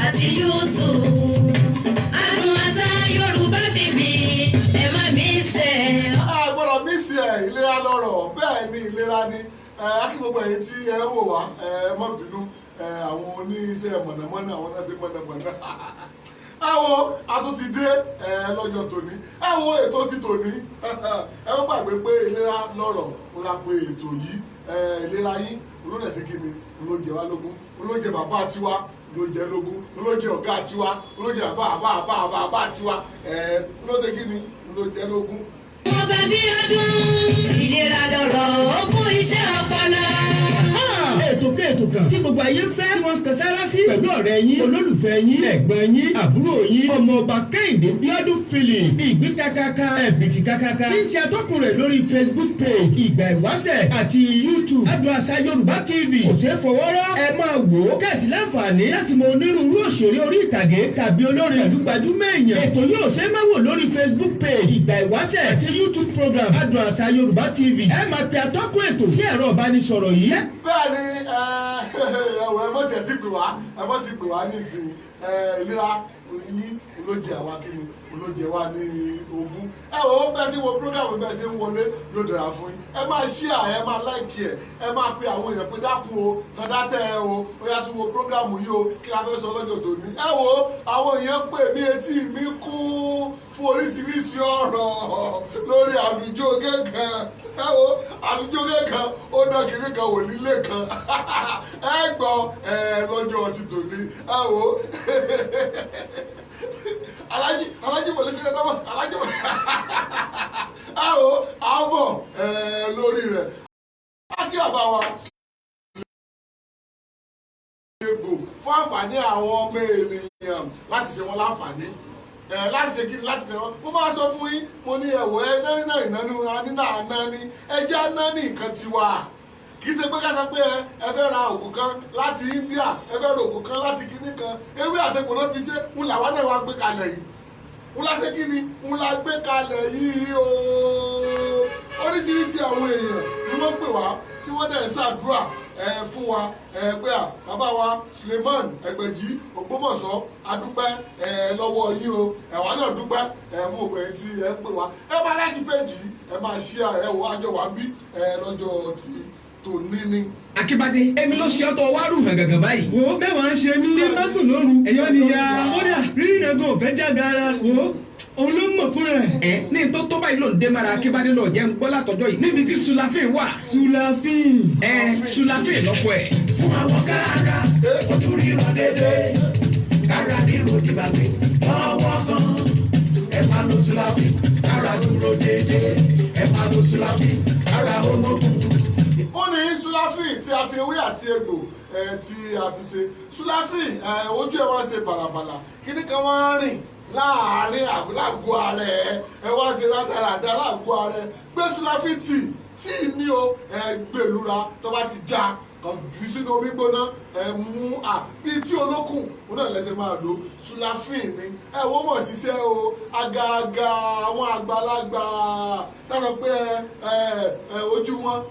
àti YouTube. Adùn Àṣà Yorùbá TV ẹ má mísì ẹ̀. A gbọ́dọ̀ mísì ẹ̀, ìlera lọ́rọ̀, bẹ́ẹ̀ ni ìlera ni. Akí gbogbo ẹ̀yin tí ẹ wò wá, ẹ má bínú, àwọn oníṣẹ́ mọ̀nàmọ́ná, àwọn náà ṣe mọ̀nàmọ́ná. Àwọn àtúntì dé lọ́jọ́ tòní. Àwọn ètò ti tòní. Ẹ má gbàgbé pé ìlera lọ́rọ̀ ó la pé ètò yìí. Ìlera yín olódẹ̀sí kìíní olóúnjẹ wa lógún, olóúnjẹ bàbá tiwa olóúnjẹ lógún, olóúnjẹ ọ̀gá tiwa, olóúnjẹ bàbá tiwa, olóúnjẹ kìíní olóúnjẹ lógún. Mo bá Abiodun, ìlera lọ́rọ̀ ogún iṣẹ́ ọpọlọ. Ètò kan tí gbogbo ayé ń fẹ́ tí wọ́n kan sára sí pẹ̀lú ọ̀rẹ́ yín, olólùfẹ́ yín, ẹ̀gbọ́n yín, àbúrò yín, ọmọọba Kehinde Abiodun Philip, ìgbín kakaka, ẹ̀bìtì kakaka, tí ń ṣe atọ́kùn rẹ̀ lórí Facebook page Ìgbà Ìwáṣẹ̀ àti YouTube Adùn Àṣà Yorùbá TV. Kò ṣeé fọwọ́rọ́, ẹ máa wò ó kẹ̀sì láǹfààní láti mọ onírúurú òṣèré orí ìtàgé tàbí olórin ìlú gbajúmọ̀ èèyàn. Ètò yóò ṣe é má wò lórí Facebook page Ìgbà Ìwáṣẹ̀ àti YouTube program Adùn Àṣà Yorùbá TV. Ẹ máa pe atọ́kùn ètò sí ẹ̀rọ ìbánisọ̀rọ̀ yìí. Bẹ́ẹ̀ni ẹ̀wọ̀ ẹ bọ́ ti pè wá nísìnyí ìlera yín olóúnjẹ àwa kíni olóúnjẹ wa ní ogún. Ẹ wò ó bẹ́ẹ̀ sí wo program bẹ́ẹ̀ sí ń wọlé yóò dára fún yín. Ẹ máa share, ẹ máa like ẹ máa pe àwọn èèyàn pé dákun o tọ́dá tẹ́ ẹ o ó yá tún wo program yìí o kí la fẹ́ sọ lọ́jọ́ tòní. Ẹ wò ó àwọn èèyàn pè mí etí mi kún fún oríṣiríṣi ọ̀rọ̀ lórí àlùjọ gángan. Ẹ wò ó àlùjọ gángan ó dán kiri kan wò nílé kan. Ẹ gbọ́ lọ́jọ́ ti tòní. Ẹ wò ó alájí bọ̀lẹ́ sílẹ̀ náà alájí bọ̀lẹ́ àbọ̀ lórí rẹ̀. Akí àbá wa egbò fún àǹfààní àwọn ọmọ ènìyàn láti ṣe wọn láǹfààní láti ṣe kíni láti ṣe wọn. Mo máa sọ fún yín mo ní ẹ̀wọ̀ náà ìnáni ẹjẹ́ náni nǹkan tiwa. Kì í ṣe pé ká sọ pé ẹ fẹ́ ra òògùn kan láti India, ẹ fẹ́ ra òògùn kan láti kíní kan, ewé àtẹ̀kùn ló fi ṣe ń làwọn náà wá gbé kalẹ̀ yìí. Ń la ṣe kíni ń la gbé kalẹ̀ yìí o. Oríṣiríṣi àwọn èèyàn ni wọ́n pè wá tí wọ́n dẹ̀ ń ṣàdúrà fún wa pé bàbá wa Suleiman Ẹgbẹ̀jì Ògbómọ̀ṣọ́ adúpẹ́ lọ́wọ́ yín o, ẹ̀wà náà dúpẹ́ fún ògbẹ́ tí ẹ ń pè wá. Ẹ máa láìkí péjì, ẹ máa share wò àjọ wà ń bí lọ́jọ́ tí níní. Akíbádé èmi ló ṣe ọtọ wá rù gàgàgà báyìí. Wo mẹ́wàá ń ṣe mí ní másùn lóru. Ẹ̀yọ́ ni ya kódà rírì náà gan òfẹ́ jáde ara. Wo òun ló mọ̀ fún rẹ̀. Ní tó tó báyìí ló ń dé mara Akíbádé lọ jẹ́ ń gbọ́ látọjọ́ yìí. Níbi tí Sulafin wà. Sulafin. Sulafin lọ́pọ̀ ẹ̀. Fún àwọn kára ojú ríran dédé kára ríro dìbàgbé lọ́wọ́ kan ẹ máa lo Sulafin kára dúró dédé ẹ máa lo Sulafin kára olókùn. Ó ní Sulafin tí a fi ewé àti egbò tí a fi ṣe. Sulafin ojú ẹ wá ṣe bàlàbàlà kíní kan wá rìn láàárín àgọ́ ara ẹ wá ṣe rádaràdá láàgọ́ ara ẹ. Gbé Sulafin tí ní o gbèlúra tó bá ti já kan jù sínú omi gbóná mú bí tí olókùn òun náà lẹ́sẹ̀ máa lò. Sulafin ni wọ́n mọ̀ ṣiṣẹ́ o àgàgà àwọn àgbàlagbà táwọn pé ojú wọn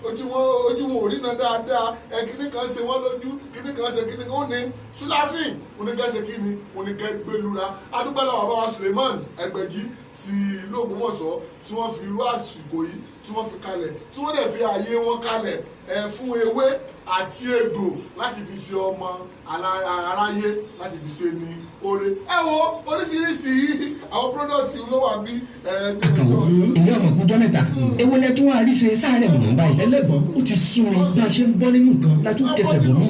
ò rí náà dáadáa kíní kan ṣe wọ́n lójú kíní kan ṣe kíní kan ó ní Sulafin oníkẹ́sẹ̀ kíni oníkẹ́ gbẹlúra. Adúgbò làwọn bàbá wa Suleiman Ẹgbẹ̀jì ti ìlú Ògbómọ̀ṣọ́ tí wọ́n fi irú àsìkò yìí tí wọ́n fi kalẹ̀ tí wọ́n dẹ̀ fi ààyè wọn kalẹ̀ fún ewé àti egbò láti fi ṣe ọmọ aráyé láti fi ṣe ní oore. Ẹ wo oríṣiríṣi àwọn pírọ́dọ̀tì ló wà bí ìyá ọmọ kújọ́ mẹ́ta ewu lẹ tún wá rí ṣe sáré mọ̀ báyìí ẹlẹ́gbọ̀n ó ti sún mi bí a ṣe ń bọ́ nínú nǹkan látú kẹsẹ̀ bọ̀ mú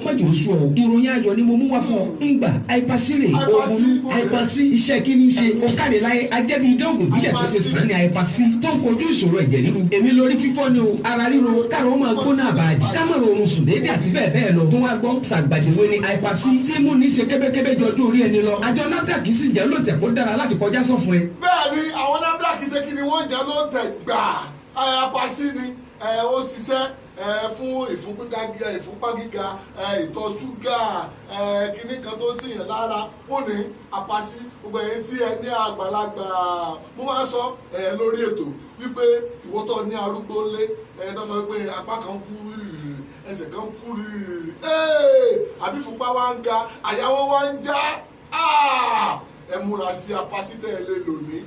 mọ́jọ oṣù ọ̀ ìròyìn ayọ̀ ni mo mú wá fún ọ ńgbà àìpasíre ogun àìpasí iṣẹ́ kí ni ṣe ó káre láyé ajẹ́bí ìdánwò bílẹ̀ tó ṣe sàn ní àìpasí tó ń kojú ìṣòro ẹ̀jẹ̀ ríru èmi lórí fífọ́ ni o ara ríro káàrọ̀ ọmọ gbóná àbàdì kámọ̀rọ̀ oorun sùn déédéé àti bẹ́ẹ̀ bẹ́ẹ̀ lọ tó wá gbọ́ sàgbàdìwé ni àìpasí tí mú ní ṣe kébékébé jọjú orí ẹni lọ àjọ NAFDAC sì jẹ́ lóòtẹ̀ kó dára láti kọjá sọ fún ẹ. Bẹ́ẹ̀ni àwọn NAFDAC ṣe kí ni wọ́n jẹ́ lóòtẹ̀ gbà àìpasí ni ó ṣiṣẹ́ fún ìfúnpá gíga ìtọ̀ ṣúgà kíní kan tó sì yàn lára ó ní àpasí gbogbo ẹ̀yin tí ẹ ní àgbàlagbà mo máa ń sọ lórí ètò wípé ìwọ tó ní arúgbó lé tó sọ pé apá kan kú ẹsẹ̀ kan kú àbí fúnpá wa ń ga àyàwó wa ń já ẹ múra sí apásítẹ̀ ẹ lè lò ní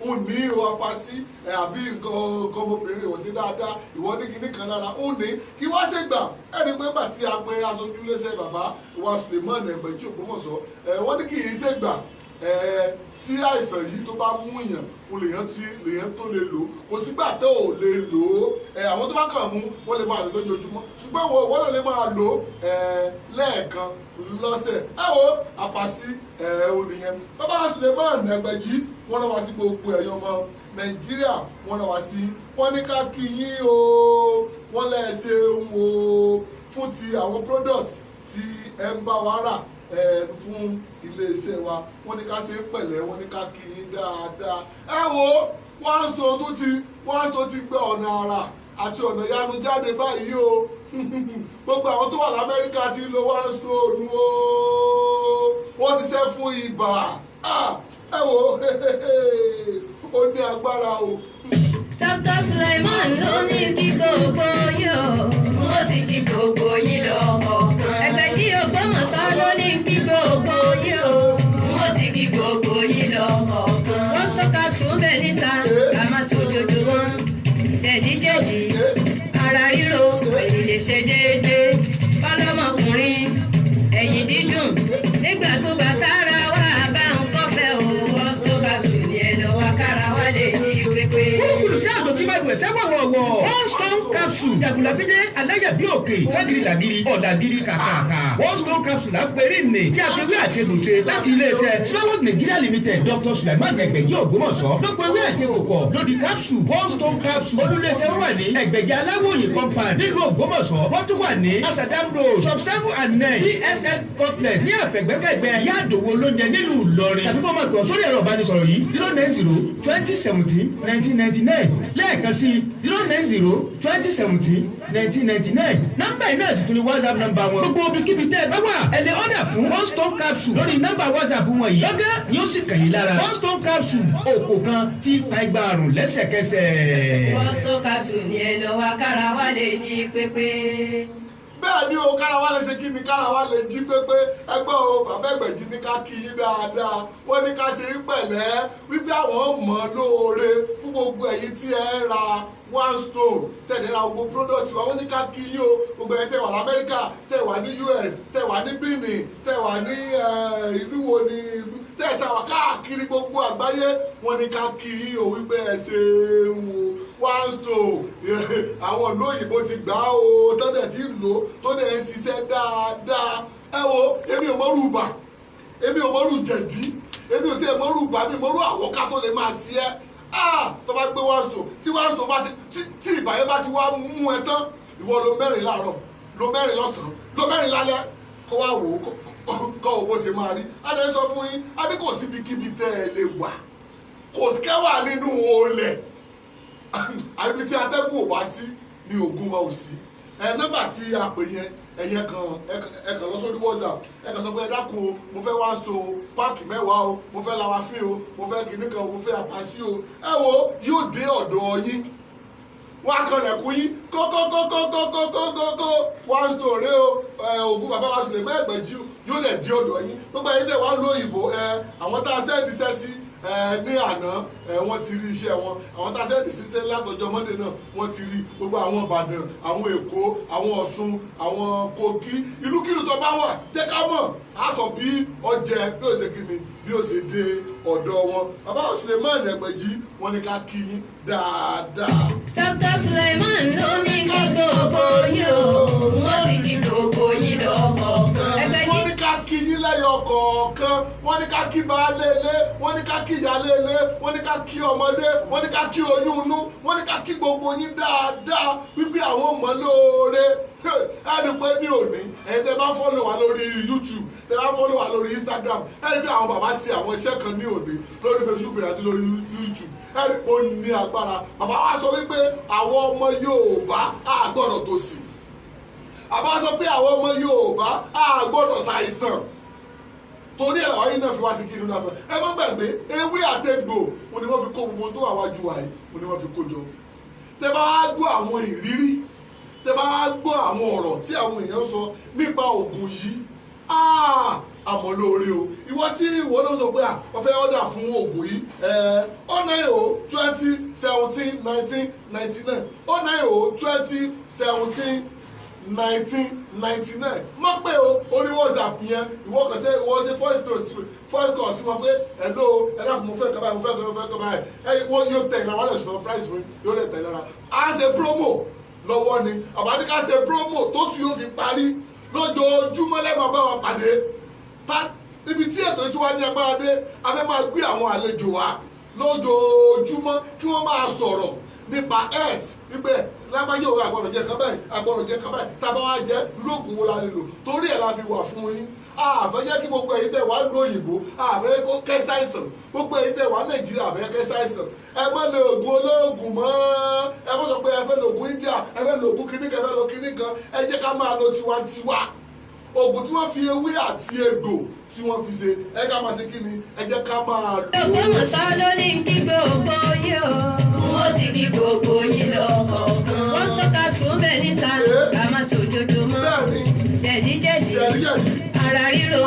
ń ní o afasí àbí nǹkan ọmọbìnrin ìwọ̀sí dáadáa ìwọ ní kinní kan lára ń ní kí wá ṣe gbà ẹni pé nígbà tí a pe aṣojú iléeṣẹ́ bàbá wa Suleiman Ẹgbẹ̀jì Ògbómọ̀ṣọ́ wọ́n ní kì í ṣe gbà tí àìsàn yìí tó bá mú èèyàn o lèèyàn tó lè lò kò sígbà tó ò lè lò ó àwọn tó bá kàn mú wọ́n lè máa lò lójoojúmọ́ ṣùgbọ́n wọ́n lè máa lò lẹ́ẹ̀kan lọ́sẹ̀ wo àpàsí olùyẹn bàbá Suleiman Ẹgbẹ̀jì wọ́n náà wá sí gbogbo ẹ̀yọ́ ọmọ Nàìjíríà wọ́n náà wá sí wọ́n ní ká kí yín o wọ́n lẹ́ẹ̀ṣẹ̀ o fún ti àwọn product tí ẹ ń bá wa rà fún iléeṣẹ́ wa wọ́n ní ká ṣe pẹ̀lẹ́ wọ́n ní ká kí yín dáadáa wo one stone ti gbé ọ̀nà àrà àti ọ̀nà ìyanu jáde báyìí o gbogbo àwọn tó wà l'Amẹ́ríkà ti lo one stone o wọ́n ti ṣe fún ibà wo ó ní agbára o. Dr. Suleiman ló ní kí gbogbo yín o mo sì kí gbogbo yín lọ́kọ̀ọ̀kan. Ẹgbẹ̀jì Ògbómọ̀ṣọ́ ló ní kí gbogbo yín o mo sì kí gbogbo yín lọ́kọ̀ọ̀kan. Wọ́n sọ́ka sùn bẹ́ẹ̀ níta ká má ṣòjòjò wọn. Jẹ̀díjẹ̀dí ara ríro èyí lè ṣe déédéé. Ọlọ́mọkùnrin ẹ̀yìn dídùn nígbàkúgbà kára wà bá ń kọ́fẹ́ o. Wọ́n sọ́ka sùn ní ẹ̀lọ́wọ́ kára wà lè jí pépé. Kúrúkúrú sí àgbò tí máa dùn ẹ̀sẹ̀ wọ̀wọ̀wọ̀. One stone capsule jagunlabide aláyàbí òkè ságiri làgiri ọ̀dàgiri kàkàkà. One stone capsule la péré nì tí a fi wí àtẹ̀gùnṣe láti iléeṣẹ́ Sulawok Nigeria Limited Dr. Suleiman Ẹgbẹ̀jì Ògbómọ̀ṣọ́ ló pe wí àtẹ̀gùnpọ̀ lódi capsule One stone capsule olúléeṣẹ́ wọn wà ní Ẹgbẹ̀jì Aláwòye compound nílùú Ògbómọ̀ṣọ́ wọ́n tún wà ní Asadam road shop 7 and 9 DSL complex ní àfẹ̀gbẹ́kẹ̀gbẹ́ ìyá àdòwò lóúnjẹ nílùú Ìlọrin tàbí kó máa gbọ́ sórí ẹ̀rọ ìbánisọ̀rọ̀ yìí 090-2017-1999 lẹ́ẹ̀kan sí 090-2017-1999 nọ́mbà iná sì tún ní WhatsApp nọ́mbà wọn gbogbo obìkíbi tẹ́ ẹ bá wà ẹ lè ọ̀dà fún One Stone capsule lórí nọ́mbà WhatsApp wọn yìí lọ́gá ni ó sì kàn yín lára One Stone capsule òkò kan tí pa igba àrùn lẹ́sẹ̀kẹsẹ̀. One Stone capsule ni ẹ lọ wá kára wá lè jí pépé. bẹ́ẹ̀ ni o kára wá lè ṣe kí ni kára wá lè jí pépé ẹgbẹ́ o bàbá Ẹgbẹ̀jì ní ká kí yín dáadáa wọ́n ní ká ṣe pẹ̀lẹ́ wípé àwọn mọ̀ lóore fún gbogbo ẹ̀yin tí ẹ ń ra One Stone tẹ̀lé ra gbogbo product wa wọ́n ní ká kí yín o gbogbo ẹ̀yin tẹ̀ wà l'Amẹ́ríkà tẹ̀ wà ní US tẹ̀ wà ní Benin tẹ̀ wà ní ìlú wo ni tẹ̀sán wà káàkiri gbogbo àgbáyé wọ́n ní ká kí yín o wípé ẹ ṣeun o One Stone àwọn ìlú òyìnbó ti gbà ó tọ́dẹ̀ tí ń lò tó dẹ̀ ń ṣiṣẹ́ dáadáa ẹ wo èmi ò mọ́rù bà èmi ò mọ́rù jẹ̀dí èmi ò tiẹ̀ mọ́rù bà mi mọ́rù àwọ̀ká tó lè máa ṣe ẹ́ tó bá gbé One Stone tí One Stone bá tí ìbàyẹ̀ bá ti wá mú ẹ tán ìwọ lo mẹ́rin láàárọ̀ lo mẹ́rin lọ́sàn-án lo mẹ́rin lálẹ́ kó wá wò ó kọ́ ò bó ṣe máa rí adé sọ fún yín adé kò síbi kíbi tẹ́ ẹ lè wà kò kẹ́wà nínú olè àbí tí atẹ́gùn ò bá sí ni ògùn wa ò sí nọ́mbà tí a pè yẹn ẹ̀yẹ kan lọ sórí WhatsApp ẹ kàn sọ pé ẹ dákun o mo fẹ́ One Stone páàkì 10 o mo fẹ́ lawafin o mo fẹ́ kìnnì kan o mo fẹ́ àpàsí o ẹ wo yóò dé ọ̀dọ̀ yín wọ́n á kanlẹ̀kùn yín kókókókókókókókó One Stone rẹ o ògùn bàbá wa Suleiman Ẹgbẹ̀jì yóò lè dé ọ̀dọ̀ yín gbogbo ẹ̀yin tẹ̀ wá lóyìnbó àwọn tá a sẹ́ẹ̀dì sẹ́sí ní àná wọ́n ti rí iṣẹ́ wọn àwọn tá a sẹ́ẹ̀dì síṣẹ́ látọjọ́ Monday náà wọ́n ti rí gbogbo àwọn Ìbàdàn àwọn Èkó àwọn Ọ̀ṣun àwọn Kogi ìlúkìlú tó bá wà jẹ́ ká mọ̀ á sọ bí ọjẹ́ bí ó ṣe kíni bí ó ṣe dé ọ̀dọ̀ wọn bàbá Suleiman Ẹgbẹ̀jì wọ́n ní ká kí yín dáadáa. Dr. Suleiman ló ní kí gbogbo yín o wọ́n sì kí gbogbo yín lọ́kọ̀ọ̀kan. wọ́n ní ká kí yín lẹ́yọ kọ̀ọ̀kan wọ́n ní ká kí baálé ilé wọ́n ní ká kí ìyálé ilé wọ́n ní ká kí ọmọdé wọ́n ní ká kí oyún inú wọ́n ní ká kí gbogbo yín dáadáa wípé àwọn ọmọ lóore ẹni pé ní òní ẹ̀yin tẹ́ bá fọ́lọ̀ wá lórí YouTube tẹ́ bá fọ́lọ̀ wá lórí Instagram ẹni pé àwọn bàbá ṣe àwọn iṣẹ́ kan ní òní lórí Facebook àti lórí YouTube ẹni pé ó ní agbára bàbá wa sọ wípé àwọn ọmọ Yorùbá á gbọ́dọ̀ tòṣì àbá sọ pé àwọn ọmọ Yorùbá á gbọ́dọ̀ ṣàìsàn torí ẹ̀ làwọn yìí náà fi wá sí kí inú náà fẹ́ ẹ má gbàgbé ewé àtẹ̀gbò wọn ni wọ́n fi kó gbogbo tó wà wájú wa yìí wọn ni wọ́n fi kó jọ tẹ́ bá wá gbọ́ àwọn ìrírí tẹ́ bá wá gbọ́ àwọn ọ̀rọ̀ tí àwọn èèyàn sọ nípa oògùn yìí àmọ́ lóore o ìwọ tí ìwọ náà sọ pé wọ́n fẹ́ ọ̀dà fún oògùn yìí 09020171999 0902017 1999 má pé o orí WhatsApp yẹn ìwọ kàn ṣe ìwọ ṣe voice call sí wọn pé hello ẹ̀dá kò mo fẹ́ kọ́ báyìí mo fẹ́ kọ́ báyìí wọ́n yóò tẹ̀ ìlànà wọ́n lè ṣùgbọ́n price fún yóò lè tẹ̀ ìlànà á ṣe promo lọ́wọ́ ni àbádíká ṣe promo tó sì yóò fi parí lójoojúmọ́ lẹ́mọ̀ bá wọn pàdé ibi tí ètò tí wá ní agbára dé a fẹ́ máa gbé àwọn àlejò wá lójoojúmọ́ kí wọ́n máa sọ̀rọ̀ nípa health wípé lágbájá òwe àgbọ̀dọ̀ jẹ́ kan báyìí àgbọ̀dọ̀ jẹ́ kan báyìí tábà wá jẹ́ lóògùn wo la lè lò torí ẹ̀ la fi wà fún yín àfẹ́ jẹ́ kí gbogbo èyí tẹ̀ wá lu òyìnbó àfẹ́ kó kẹ́sáìsàn gbogbo èyí tẹ̀ wá nàìjíríà àfẹ́ kẹ́sáìsàn ẹ má lo oògùn olóògùn mọ́ ẹ má sọ pé ẹ fẹ́ lo oògùn India ẹ fẹ́ lo oògùn kíní kan ẹ fẹ́ lo kíní kan ẹ jẹ́ ká máa lo tiwantiwa oògùn tí wọ́n fi ewé àti egbò tí wọ́n fi ṣe ẹ ká máa ṣe kí ni ẹ jẹ́ ká máa lò. Ògbómọ̀ṣọ́ ló ní kí gbogbo yín o wọ́n sì kí gbogbo yín lọ kọ̀ọ̀kan wọ́n sọ́ka sùn bẹ́ẹ̀ níta ká má ṣòjòjò mọ́ jẹ̀díjẹ̀dí ara ríro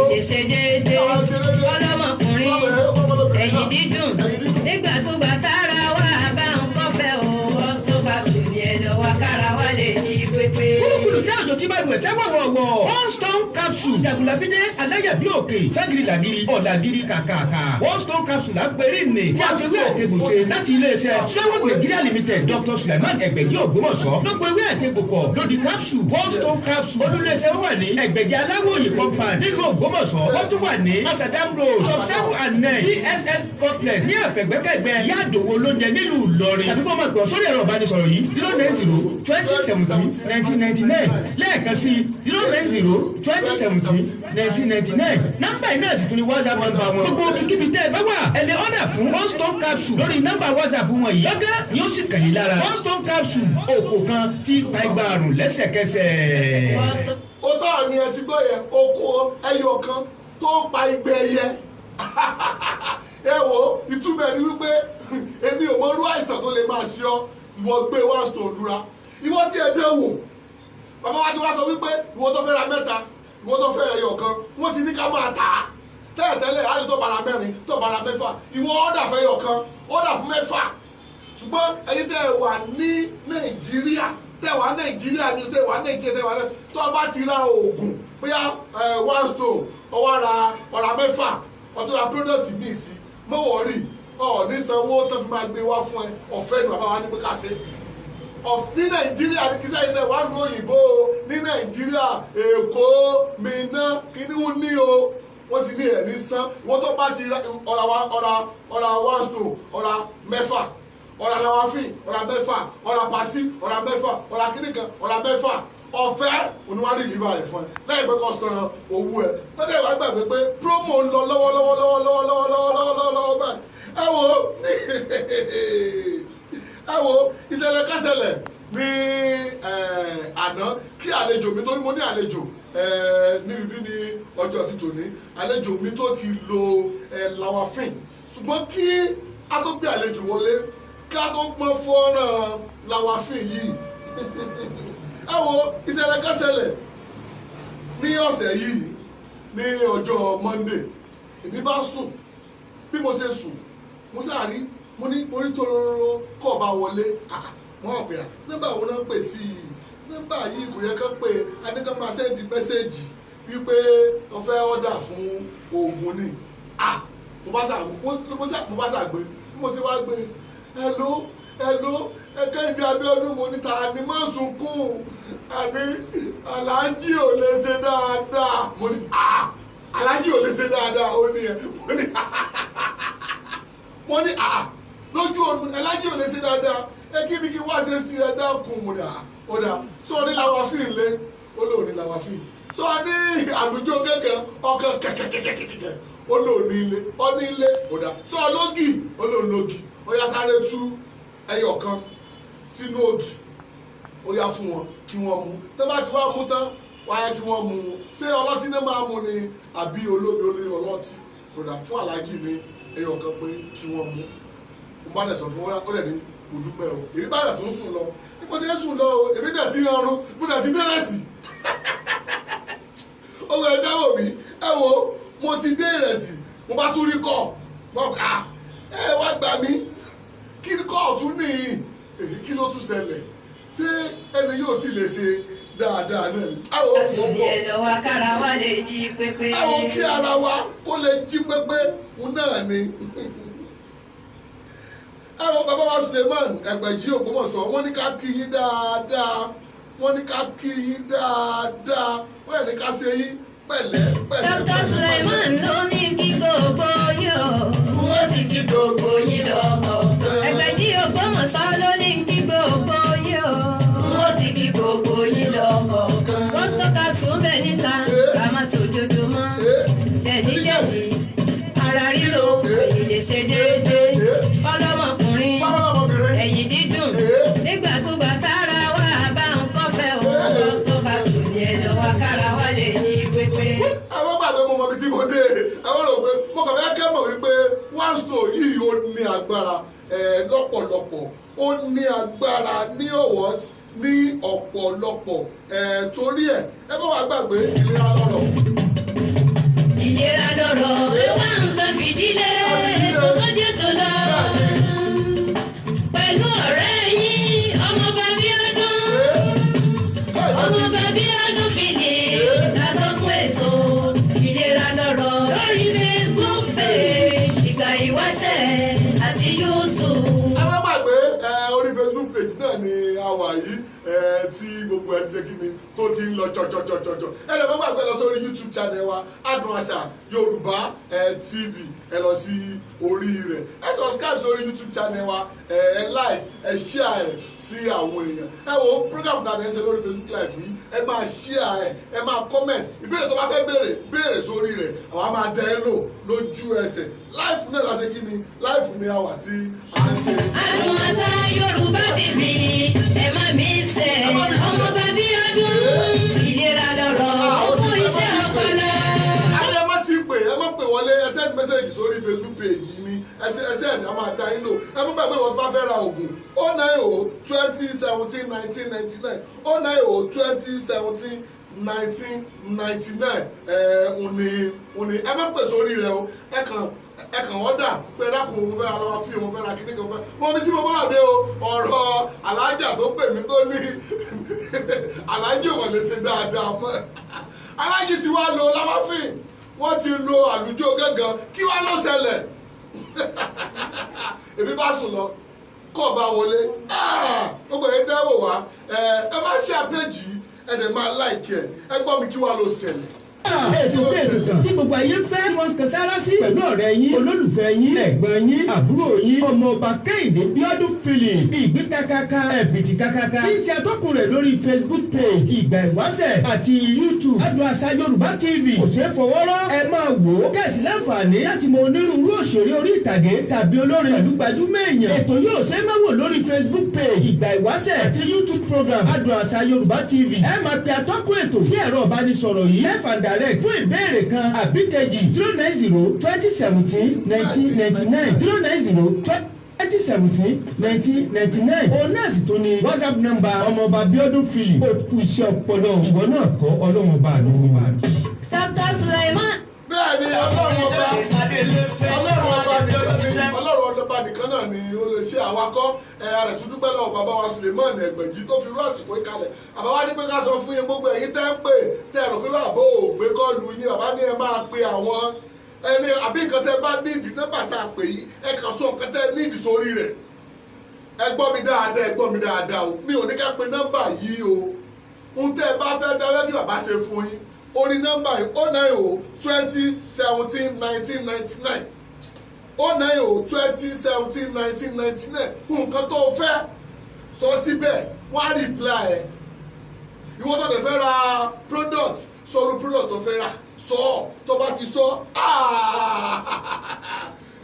lè ṣe déédéé ọlọ́mọkùnrin ẹ̀yìn dídùn nígbàkúgbà tára wà bá ń kọ́fẹ́ o wọ́n sọ́ka sùn ní ẹ̀lọ́wà kára wà lè jí pépé. kúrúkúrú sí àjò tí bá lu ẹ̀sẹ̀ wọ̀wọ̀wọ̀ one stone capsule jagunlabide aláyàbí òkè ságiri làgiri ọ̀làgiri kàkàkà one stone capsule lágbèrè nì tí a fi wí àtẹ̀gùn ṣe láti iléeṣẹ́ Sulaiman Nigeria Limited Dr. Sulaiman Ẹgbẹ̀jì Ògbómọ̀ṣọ́ ló pe ewé àtẹ̀gùn pọ̀ lódi capsule one stone capsule olúléeṣẹ́ wà ní Ẹgbẹ̀jì aláwòye compound nílùú Ògbómọ̀ṣọ́ wọ́n tún wà ní Asadam road shop 7 and 9 ESN complex ní àfẹ̀gbẹ́kẹ̀gbẹ́ yàdòwò lóúnjẹ nílùú Ìlọrin tàbí kó máa gbọ́ sórí ẹ̀rọ ìbánisọ̀rọ̀ yìí 09020171999 lẹ́ẹ̀kan sí 09020171999 nọ́mbà iná sì tún ní WhatsApp nọ́mbà wọn gbogbo kíbi tẹ́ ẹ bá wà ẹ lè ọ̀dà fún one stone capsule lórí nọ́mbà WhatsApp wọn yìí lọ́gá ni ó sì kàn yín lára one stone capsule òkò kan tí pa igba àrùn lẹ́sẹ̀kẹsẹ̀. ó tọrọ ni ẹ ti gbọ́ yẹn oko ẹyọ kan tó ń pa igbe ẹyẹ ẹ wo ìtumọ̀ ẹni wípé èmi ò mọ irú àìsàn tó lè máa ṣe ọ ìwọ gbé one stone lura ìwọ tí ẹ dẹ́ wò bàbá wa ti wá sọ wípé ìwọ tó fẹ́ ra mẹ́ta ìwọ tó fẹ́ ra ẹyọ kan wọ́n ti ní ká máa tà á tẹ́lẹ̀tẹ́lẹ̀ á ní tó bára mẹ́rin tó bára mẹ́fà ìwọ ọ̀dà fẹ́ ẹyọ kan ọ̀dà fún mẹ́fà ṣùgbọ́n ẹ̀yin tẹ́ ẹ wà ní Nàìjíríà tẹ́ wà Nàìjíríà ni tẹ́ wà Nàìjíríà tẹ́ wà náà tó bá ti ra oògùn bóyá one stone ọwọ́ ra ọ̀rà mẹ́fà ọ̀tún ra product míì sí mọ́wọ́ rí ní sanwó tó fi máa gbé wá fún ẹ ọ̀fẹ́ ni bàbá wa ní pé ká ṣe ní Nàìjíríà ní kí sẹ́yìn tẹ̀ wá lu òyìnbó ní Nàìjíríà Èkó Minna kíní ń ní o wọ́n ti ní ẹ̀ ní sán ìwọ́n tó bá ti ọ̀rà one stone ọ̀rà mẹ́fà ọ̀rà làwáfín ọ̀rà mẹ́fà ọ̀rà pàṣí ọ̀rà mẹ́fà ọ̀rà kíníkan ọ̀rà mẹ́fà ọ̀fẹ́ oníwárí ìlíbà rẹ̀ fún ẹ lẹ́yìn pé kó san owó ẹ pẹ́ẹ́dẹ́ ìwà gbàgbé pé promo ń lọ lọ́wọ́lọ́wọ́ báyìí ẹ wo ìṣẹ̀lẹ̀ kásẹ̀lẹ̀ ní àná kí àlejò mi torí mo ní àlejò níbi bí ní ọjọ́ ti tòní àlejò mi tó ti lo lawafin ṣùgbọ́n kí a tó gbé àlejò wọlé ká tó pọ́n fọ́nrán lawafin yìí ẹ wo ìṣẹ̀lẹ̀ kásẹ̀lẹ̀ ní ọ̀sẹ̀ yìí ní ọjọ́ Monday èmi bá sùn bí mo ṣe sùn mo sáà rí mo ní orí tó rọrọ kọ́ bá wọlé wọ́n hàn pé nọ́mbà wo náà pè sí i nọ́mbà yìí kò yẹ kán pé adékan máa sẹ́ndì mẹ́sẹ́jì wípé wọ́n fẹ́ ọ́dà fún oògùn ni mo bá ṣàgbé mo sì wá gbé hello Kehinde Abiodun mo ní ta ni má sunkún àní aláàjì ò lè ṣe dáadáa mo ní aláàjì ò lè ṣe dáadáa ó ní ẹ mo ní lójú oorun aláàjì ò lè ṣe dáadáa ẹ kí ni kí wá ṣe sí ẹ dákun mo ní ọ̀dà sọ ní lawafin lé ó lóò ní lawafin sọ ní àlùjọ gẹ́gẹ́ ọkàn kẹ̀kẹ̀kẹ̀kẹ̀kẹ̀ ó lóò ní ilé ó ní ilé ọ̀dà sọ lógì ó lóò lógì ó yá sáré tú ẹyọ kan sínú ògì ó yá fún wọn kí wọ́n mú tó bá ti wá mú tán wáyé kí wọ́n mu ṣé ọlọ́tí náà máa mu ni àbí olómi ọlọ́tí kódà fún aláàjì ní ẹyọ kan pé kí wọ́n mu mo bá dẹ̀ sọ fún wọn ó dẹ̀ ní mo dúpẹ́ o èmi bá dẹ̀ tó ń sùn lọ bí mo ti ń sùn lọ o èmi dẹ̀ ti rọrùn mo dẹ̀ ti dẹ́rẹ́ sí owó ẹja wò mí ẹ wo mo ti dé ìrẹsì mo bá tún rí kọ́ ẹ wá gbà mí kí ni kọ́ ọ̀tún nìyí èyí kí ló tún ṣẹlẹ̀ ṣé ẹni yóò ti lè ṣe dáadáa náà ni. àsòdì ẹ̀dọ̀ wa kára wa lè jí pépé. àwọn kí ara wa kó lè jí pépé òun náà ni. àwọn bàbá wa Suleiman Ẹgbẹ̀jì Ògbómọ̀ṣọ́ wọ́n ní ká kí yín dáadáa wọ́n ní ká kí yín dáadáa wọ́n ní ká ṣe yín pẹ̀lẹ́ pẹ̀lẹ́. Dr. Suleiman ló ní kí gbogbo yín o wọ́n sì kí gbogbo yín lọ́kọ̀ọ̀kan. Ẹgbẹ̀jì Ògbómọ̀ṣọ́ ló ní kí gbogbo yín o wọ́n sì kí gbogbo yín lọ́kọ̀ọ̀kan. wọ́n sọ́ka sóbẹ̀ níta ká má sòjòjò mọ́ jẹ̀díjẹ̀dí ara ríro èyí lè ṣe déédéé fọlọ́mọkùnrin ẹ̀yìn dídùn nígbàkúgbà kára wa bá ń kọ́fẹ́ o wọ́n sọ́ka sóbẹ̀ ẹ̀dọ̀ wa kára wa lè jí pépé. àwọn gbàgbé mo mọ ibi tí mo dé àwọn rò pé mo kàn fẹ́ kẹ́ mọ̀ wípé one store yìí ó ní agbára lọ́pọ̀lọpọ̀ ó ní agbára ní ọ̀wọ́ ní ọ̀pọ̀lọpọ̀ torí ẹ bá wàá gbàgbé ìlera lọ́rọ̀. ìlera lọ́rọ̀ ẹ wá nǹkan fìdílé tó tó jẹ́ tó lọ pẹ̀lú ọ̀rẹ́ yín ọmọọba Abiodun fìdí látọkùn ètò ìlera lọ́rọ̀ lórí Facebook page Ìgbà Ìwáṣẹ̀ àti YouTube. ẹ má gbàgbé orí Facebook page náà ni a wà yìí tí gbogbo ẹ ti ṣe kí ni tó ti ń lọ jọjọjọjọjọ ẹ lè má gbàgbé lọ sórí YouTube channel wa Adùn Àṣà Yorùbá TV ẹ lọ sí orí rẹ̀ ẹ subscribe sórí YouTube channel wa ẹ like ẹ share rẹ̀ sí àwọn èèyàn ẹ wo program tàbí ẹ ṣe lórí Facebook live yìí ẹ máa share ẹ máa comment ìbéèrè tó bá fẹ́ béèrè sórí rẹ̀ àwọn á máa dẹ ẹ lò lójú ẹsẹ̀ live náà la ṣe kí ni live ni àwà tí à ń ṣe. Adùn Àṣà Yorùbá TV ẹ má mi ṣe ọmọọba Abiodun ìlera lọ́rọ̀ ó kún iṣẹ́ ọpọlọ. ẹ má ti pè ẹ má pè wọlé ẹ send message sórí Facebook page yìí ni ẹ send a máa dá yín lò ẹ má gbàgbé wọn tó bá fẹ́ ra oògùn 090-2017-1999 090-2017 1999 òní ẹ má pè sórí rẹ o ẹ kàn ọ́dà pé dákun mo fẹ́ ra lọ́wọ́ fí mo fẹ́ ra kíní kan fẹ́ mo mi tí mo bá dé o ọ̀rọ̀ alájà tó pè mí tó ní alájì ò lè ṣe dáadáa mọ́ alájì ti wá lo láwáfín wọ́n ti lo àlùjọ gángan kí wá ló ṣẹlẹ̀ èmi bá sùn lọ kọ́ bá wọlé gbogbo èyí tẹ́ wò wá ẹ má ṣe àpéjì ẹ dẹ̀ máa láìkẹ́ ẹ gbọ́ mi kí wá ló ṣẹlẹ̀. ètò kan tí gbogbo ayé fẹ́ wọn kan sára sí pẹ̀lú ọ̀rẹ́ yín olólùfẹ́ yín ẹ̀gbọ́n yín àbúrò yín ọmọọba Kehinde Bíọ́dún Philip ìgbé kakaka ẹ̀bìtì kakaka tí ń ṣe atọ́kùn rẹ̀ lórí Facebook page Ìgbà Ìwáṣẹ̀ àti YouTube Adùn Àṣà Yorùbá TV kò ṣeé fọwọ́rọ́ ẹ máa wò ó kẹ̀sì láǹfààní láti mọ onírúurú òṣèré orí ìtàgé tàbí olórin ìlú gbajúmọ̀ èèyàn ètò yóò ṣe máa wò lórí Facebook page Ìgbà Ìwáṣẹ̀ àti YouTube program Adùn Àṣà Yorùbá TV ẹ máa pe atọ́kùn ètò sí ẹ̀rọ ìbánisọ̀rọ̀ yìí ẹ̀fàǹdà fún ìbéèrè kan àbí kejì 090-2017-1999 090-2017-1999 òun náà sì tún ní WhatsApp number ọmọọba Bíọ́dún Philip ó kú iṣẹ́ ọpọlọ ìwọ náà kọ́ ọlọ́run ọba mi ni wà. Dr. Suleiman. bẹ́ẹ̀ ni ọlọ́run ọba nìkan náà ni ó lè ṣe àwakọ́ rẹ̀ tún dúpẹ́ lọ́wọ́ bàbá wa Suleiman Ẹgbẹ̀jì tó fi rú àsìkò ìkalẹ̀ bàbá wa ní pé ká sọ fún yín gbogbo ẹ̀yin tẹ́ ń pè tẹ́ ẹ̀rọ pé bàbá ò gbé kọ́ọ̀lù yín bàbá ní ẹ máa pe àwọn ẹni àbí nǹkan tẹ́ bá nídìí nọ́mbà tá a pè yí ẹ kàn sọ nǹkan tẹ́ nídìí sórí rẹ̀ ẹ gbọ́ mi dáadáa o mi ò ní ká pe nọ́mbà yìí o ohun tẹ́ ẹ bá fẹ́ dáwẹ́ kí bàbá ṣe fún yín orí nọ́mbà yìí 090-2017-1999 090-2017-1999 nǹkan tó fẹ́ sọ síbẹ̀ wọ́n á reply ẹ̀ ìwọ tó lè fẹ́ ra product sọ̀rọ̀ product tó fẹ́ ra sọ tó bá ti sọ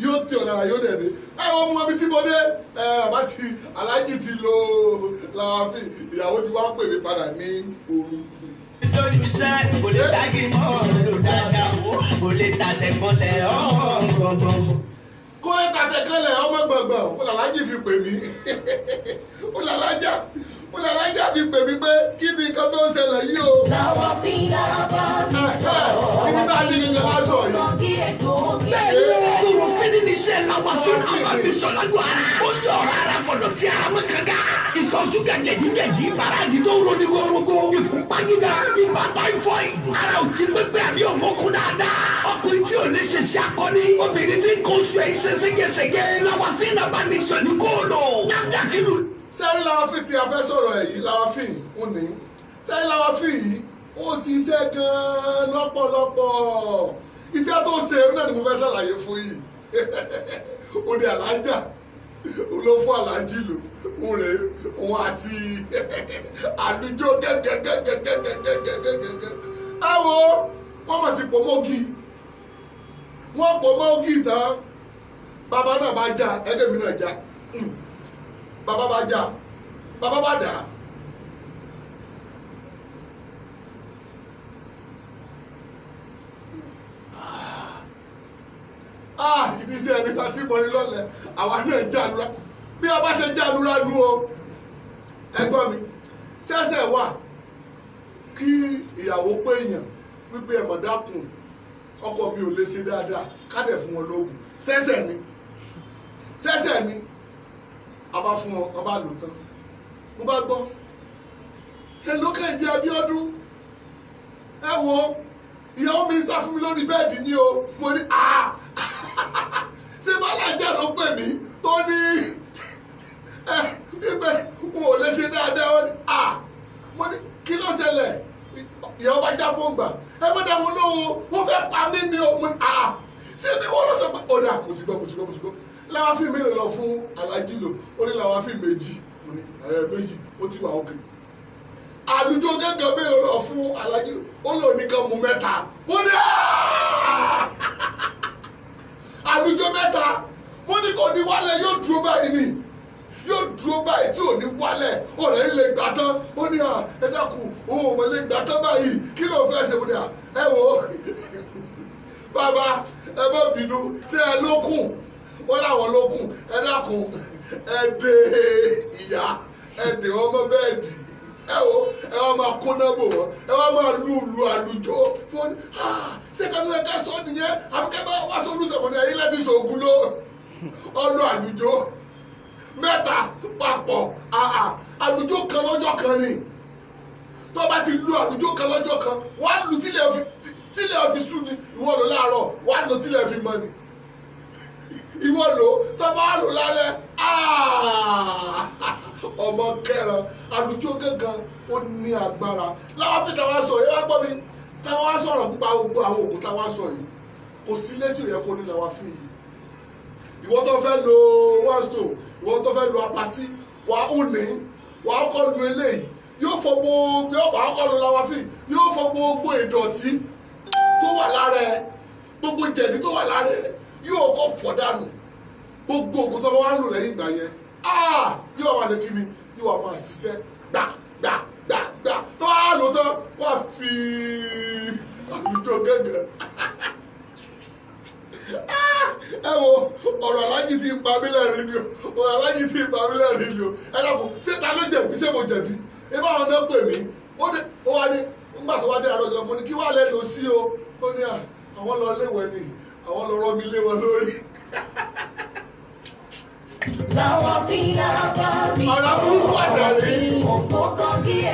yóò tẹ̀ ọ́ lára yóò dẹ̀ dé ọmọ mi tí mo dé bàbá tí aláàjì ti lo làwàfí ìyàwó tí wàá pè mí padà ní òru. lójú iṣẹ́ kò lè dági mọ́ ọ̀rọ̀ dáadáa kò lè tàtẹ̀kọ́lẹ̀ ọmọ gbọ̀ngbọ̀n. kó lè tàtẹ̀kọ́lẹ̀ ọmọ gbọ̀ngbọ̀n ó làlájì fi pè mí ó làlájà fi pè mí pé kí ni nǹkan tó ń ṣẹlẹ̀ yìí o. làwọn fi lábá mi sọ ibi tá a dín gẹ́gẹ́ wá sọ yìí. bẹ́ẹ̀ni kúrò fínní níṣẹ́ làwọn fi àbàmì sọ̀lájú ara ó yọ ọ̀rọ̀ ara fọ̀dọ̀ tí ara mọ̀ kànga ìtọ́jú gẹ̀gẹ̀dígẹ̀dí ìbáradì tó roni gorogo ìfúnpá gíga ibà táífọ̀ì ara ò jí pépé àbí ọmọkùn dáadáa ọkùnrin tí ò lè ṣe ṣe akọni obìnrin tí kò sọ èyí ṣe ségesège làwọn fi àbàmì sọ̀ ní kóòlò nàdàkìlù. sẹ́rí làwọn fi tí a fẹ́ sọ̀rọ̀ ẹ̀ yìí làwọn fi ń ní sẹ́rí làwọn fi yìí ó ti iṣẹ́ gan-an lọ́pọ̀lọpọ̀ iṣẹ́ tó ṣe náà ni mo fẹ́ ṣàlàyé fún yìí ó ní alájà ó ló fún alájì lò ń rè òun àti àlùjọ gẹ́gẹ́gẹ́gẹ́gẹ́gẹ́gẹ́gẹ́ ẹ wo wọ́n mọ̀ ti pò mọ́gì wọ́n pò mọ́gì tán bàbá náà bá já ẹgbẹ́ mi náà já bàbá bá já bàbá bá dà ìdí sí ẹni tá tí mo rí lọ́lẹ̀ àwa náà jálura bí a bá ṣe jálura nu o ẹ̀gbọ́n mi ṣẹ̀ṣẹ̀ wà kí ìyàwó pé èèyàn wípé ẹ̀mọ̀ dákun ọkọ mi ò lè ṣe dáadáa kádẹ̀ fún wọn lóògùn ṣẹ̀ṣẹ̀ ni a bá fún wọn wọn bá lò tán mo bá gbọ́ èló Kehinde Abiodun ẹ wo ìyàwó mi ń sá fún mi lórí bẹ́ẹ̀dì ni o mo ní ṣé bàlájà ló pè mí tó ní wípé wọn ò lè ṣe dáadáa ó ní mo ní kí ló ṣẹlẹ̀ ìyàwó bá já fún gbà ẹ má dá wọn lóhùn wọn fẹ́ pa mí ni o mo ní ṣé bí wọ́n lọ sọ pé ọ̀dà mo ti gbọ́ làwọn fi mélòó lọ fún alájí lò ó ní làwọn fi méjì mo ní méjì ó ti wà òkè àlùjọ gẹ́gẹ́ mélòó lọ fún alájí lò ó lò ní kan mú mẹ́ta mo ní àlùjọ mẹ́ta mo ní kò ní wálẹ̀ yóò dúró báyìí ni yóò dúró báyìí tí ò ní wálẹ̀ ọ̀rẹ́ lè gbà tán ó ní ẹ dákun òun ò mọ̀ lè gbà tán báyìí kí ló fẹ́ ṣe mo ní ẹ wò ó bàbá ẹ má bínú ṣé ẹ lókun wọ́n láwọn lókun ẹ dákun ẹ dé ìyá ẹ dé wọn mọ́ bẹ́ẹ̀dì ẹ wo ẹ wá máa kóná bò wọ́n ẹ wá máa lùlù àlùjọ fún ṣé ká tó yẹ ká sọ nìyẹn àbíkẹ́ bá wá sọ́dúnṣọ̀mọ́ ní ẹ̀yìn láti ṣògùn ló ọlọ àlùjọ mẹ́ta papọ̀ àlùjọ kan lọ́jọ́ kan ni tó bá ti lu àlùjọ kan lọ́jọ́ kan wàá lu tílẹ̀ fi sùn ni ìwọ lò láàárọ̀ wàá lò tílẹ̀ fi mọ́ ni ìwọ lò tó bá lò lálẹ́ ọmọ kẹran àlùjọ gángan ó ní agbára láwọn fi tàwa sọ yìí wá gbọ́ mi táwa wá sọ̀rọ̀ nípa gbogbo àwọn òògùn táwa sọ yìí kò sí létí òyẹ kó ní làwa fi yìí ìwọ tó fẹ́ lo one stone ìwọ tó fẹ́ lo apasi wà á ní wà á kọ́ lu eléyìí yóò fọ gbogbo wà á kọ́ lu làwa fi yóò fọ gbogbo ìdọ̀tí tó wà lára ẹ gbogbo jẹ̀dí tó wà lára ẹ yóò kọ́ fọ̀ dànù gbogbo òògùn tó wà ń lò lẹ́yìn ìgbà yẹn yóò máa ṣe kí ni yóò máa ṣiṣẹ́ gbà tó wà lò tán wà fi àlùjọ gẹ́gẹ́ ẹ wo ọ̀rọ̀ alájí ti ń pa mí lẹ́rìn ni o ọ̀rọ̀ alájí ti ń pa mí lẹ́rìn ni o ẹ dàpọ̀ ṣé ta ló jẹ̀bi ṣé mo jẹ̀bi ẹ bá wọn náà pè mí ó wá ní nígbà tó wá dé àrọ́jọ mo ní kí wàá lẹ́nu sí o ó ní àwọn lọ léwẹ̀ ni àwọn lọ rọ́ mi lé wọn lórí. làwọn fi lábá mi ọ̀rọ̀ burúkú àdàrí. òpó kan kí ẹ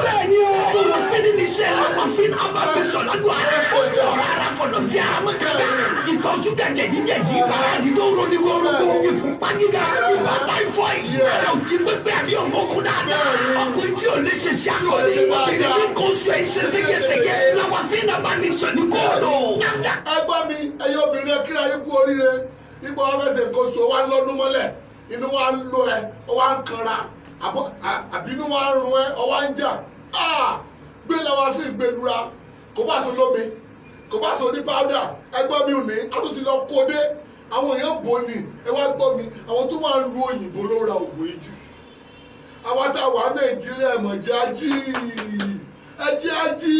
bẹ́ẹ̀ni o kúrò fínní níṣẹ́ làwọn fi àbàmì sọ̀lájú ara ó yọ ọ̀rọ̀ ara fọ̀dọ̀ tí ara mọ̀ kànga ìtọ́jú gẹ̀gẹ̀dígẹ̀dí ìbáradì tó roni gorogo ìfúnpá gíga ibà táífọ̀ì ara ò jí pépé àbí ọmọkùn dáadáa ọkùnrin tí ò lè ṣe ṣe akọni obìnrin tí kò sọ èyí ṣe ségesège làwọn fi àbàmì sọ̀ ní kóòlò. ẹ gbọ́ mi ẹ̀yin obìnrin ẹ kíra yín kú oríire ipò wa fẹsẹ̀ nǹkan oṣù wa lọ́nu mọ́lẹ̀ inú wa ń lo ẹ ọwọ́ à ń kanra àbínú wa ń run ẹ ọwọ́ à ń jà gbé lọ́wọ́ sí ìgbèlura kò bá so lómi kò bá so ní powder ẹgbẹ́ mi ò ní àtúntì lọ kó dé àwọn èèyàn bò ní ẹ wá gbọ́ mi àwọn tó wà ń lu òyìnbó ló ra ògùn ìjù àwọn táwa Nàìjíríà ẹ̀mọ̀jẹ́ ají ẹjẹ́ ají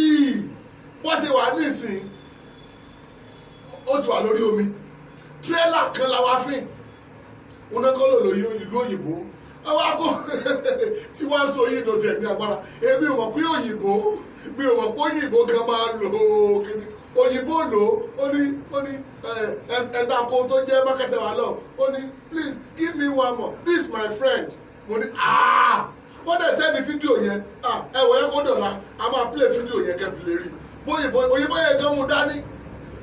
wọ́n ṣe wà nísìn ó ti wà lórí omi tírélà kan la wá fín wọn náà kọ́ lò lóyún ìlú òyìnbó àwọn akọ tí wọ́n sọ yìí ló tẹ̀ ní agbára èmi ò mọ̀ pé òyìnbó mi ò mọ̀ pé òyìnbó kan máa lò ó kiri òyìnbó lò ó ní ẹ̀dá kó tó jẹ́ mákẹ́tẹ̀ wà lọ ó ní please give me one more this my friend mo ní wọ́n dẹ̀ sẹ́ni fídíò yẹn ẹ̀wọ̀ yẹn kó dọ̀la a máa play fídíò yẹn kẹfì lè rí òyìnbó yẹn gan mú dání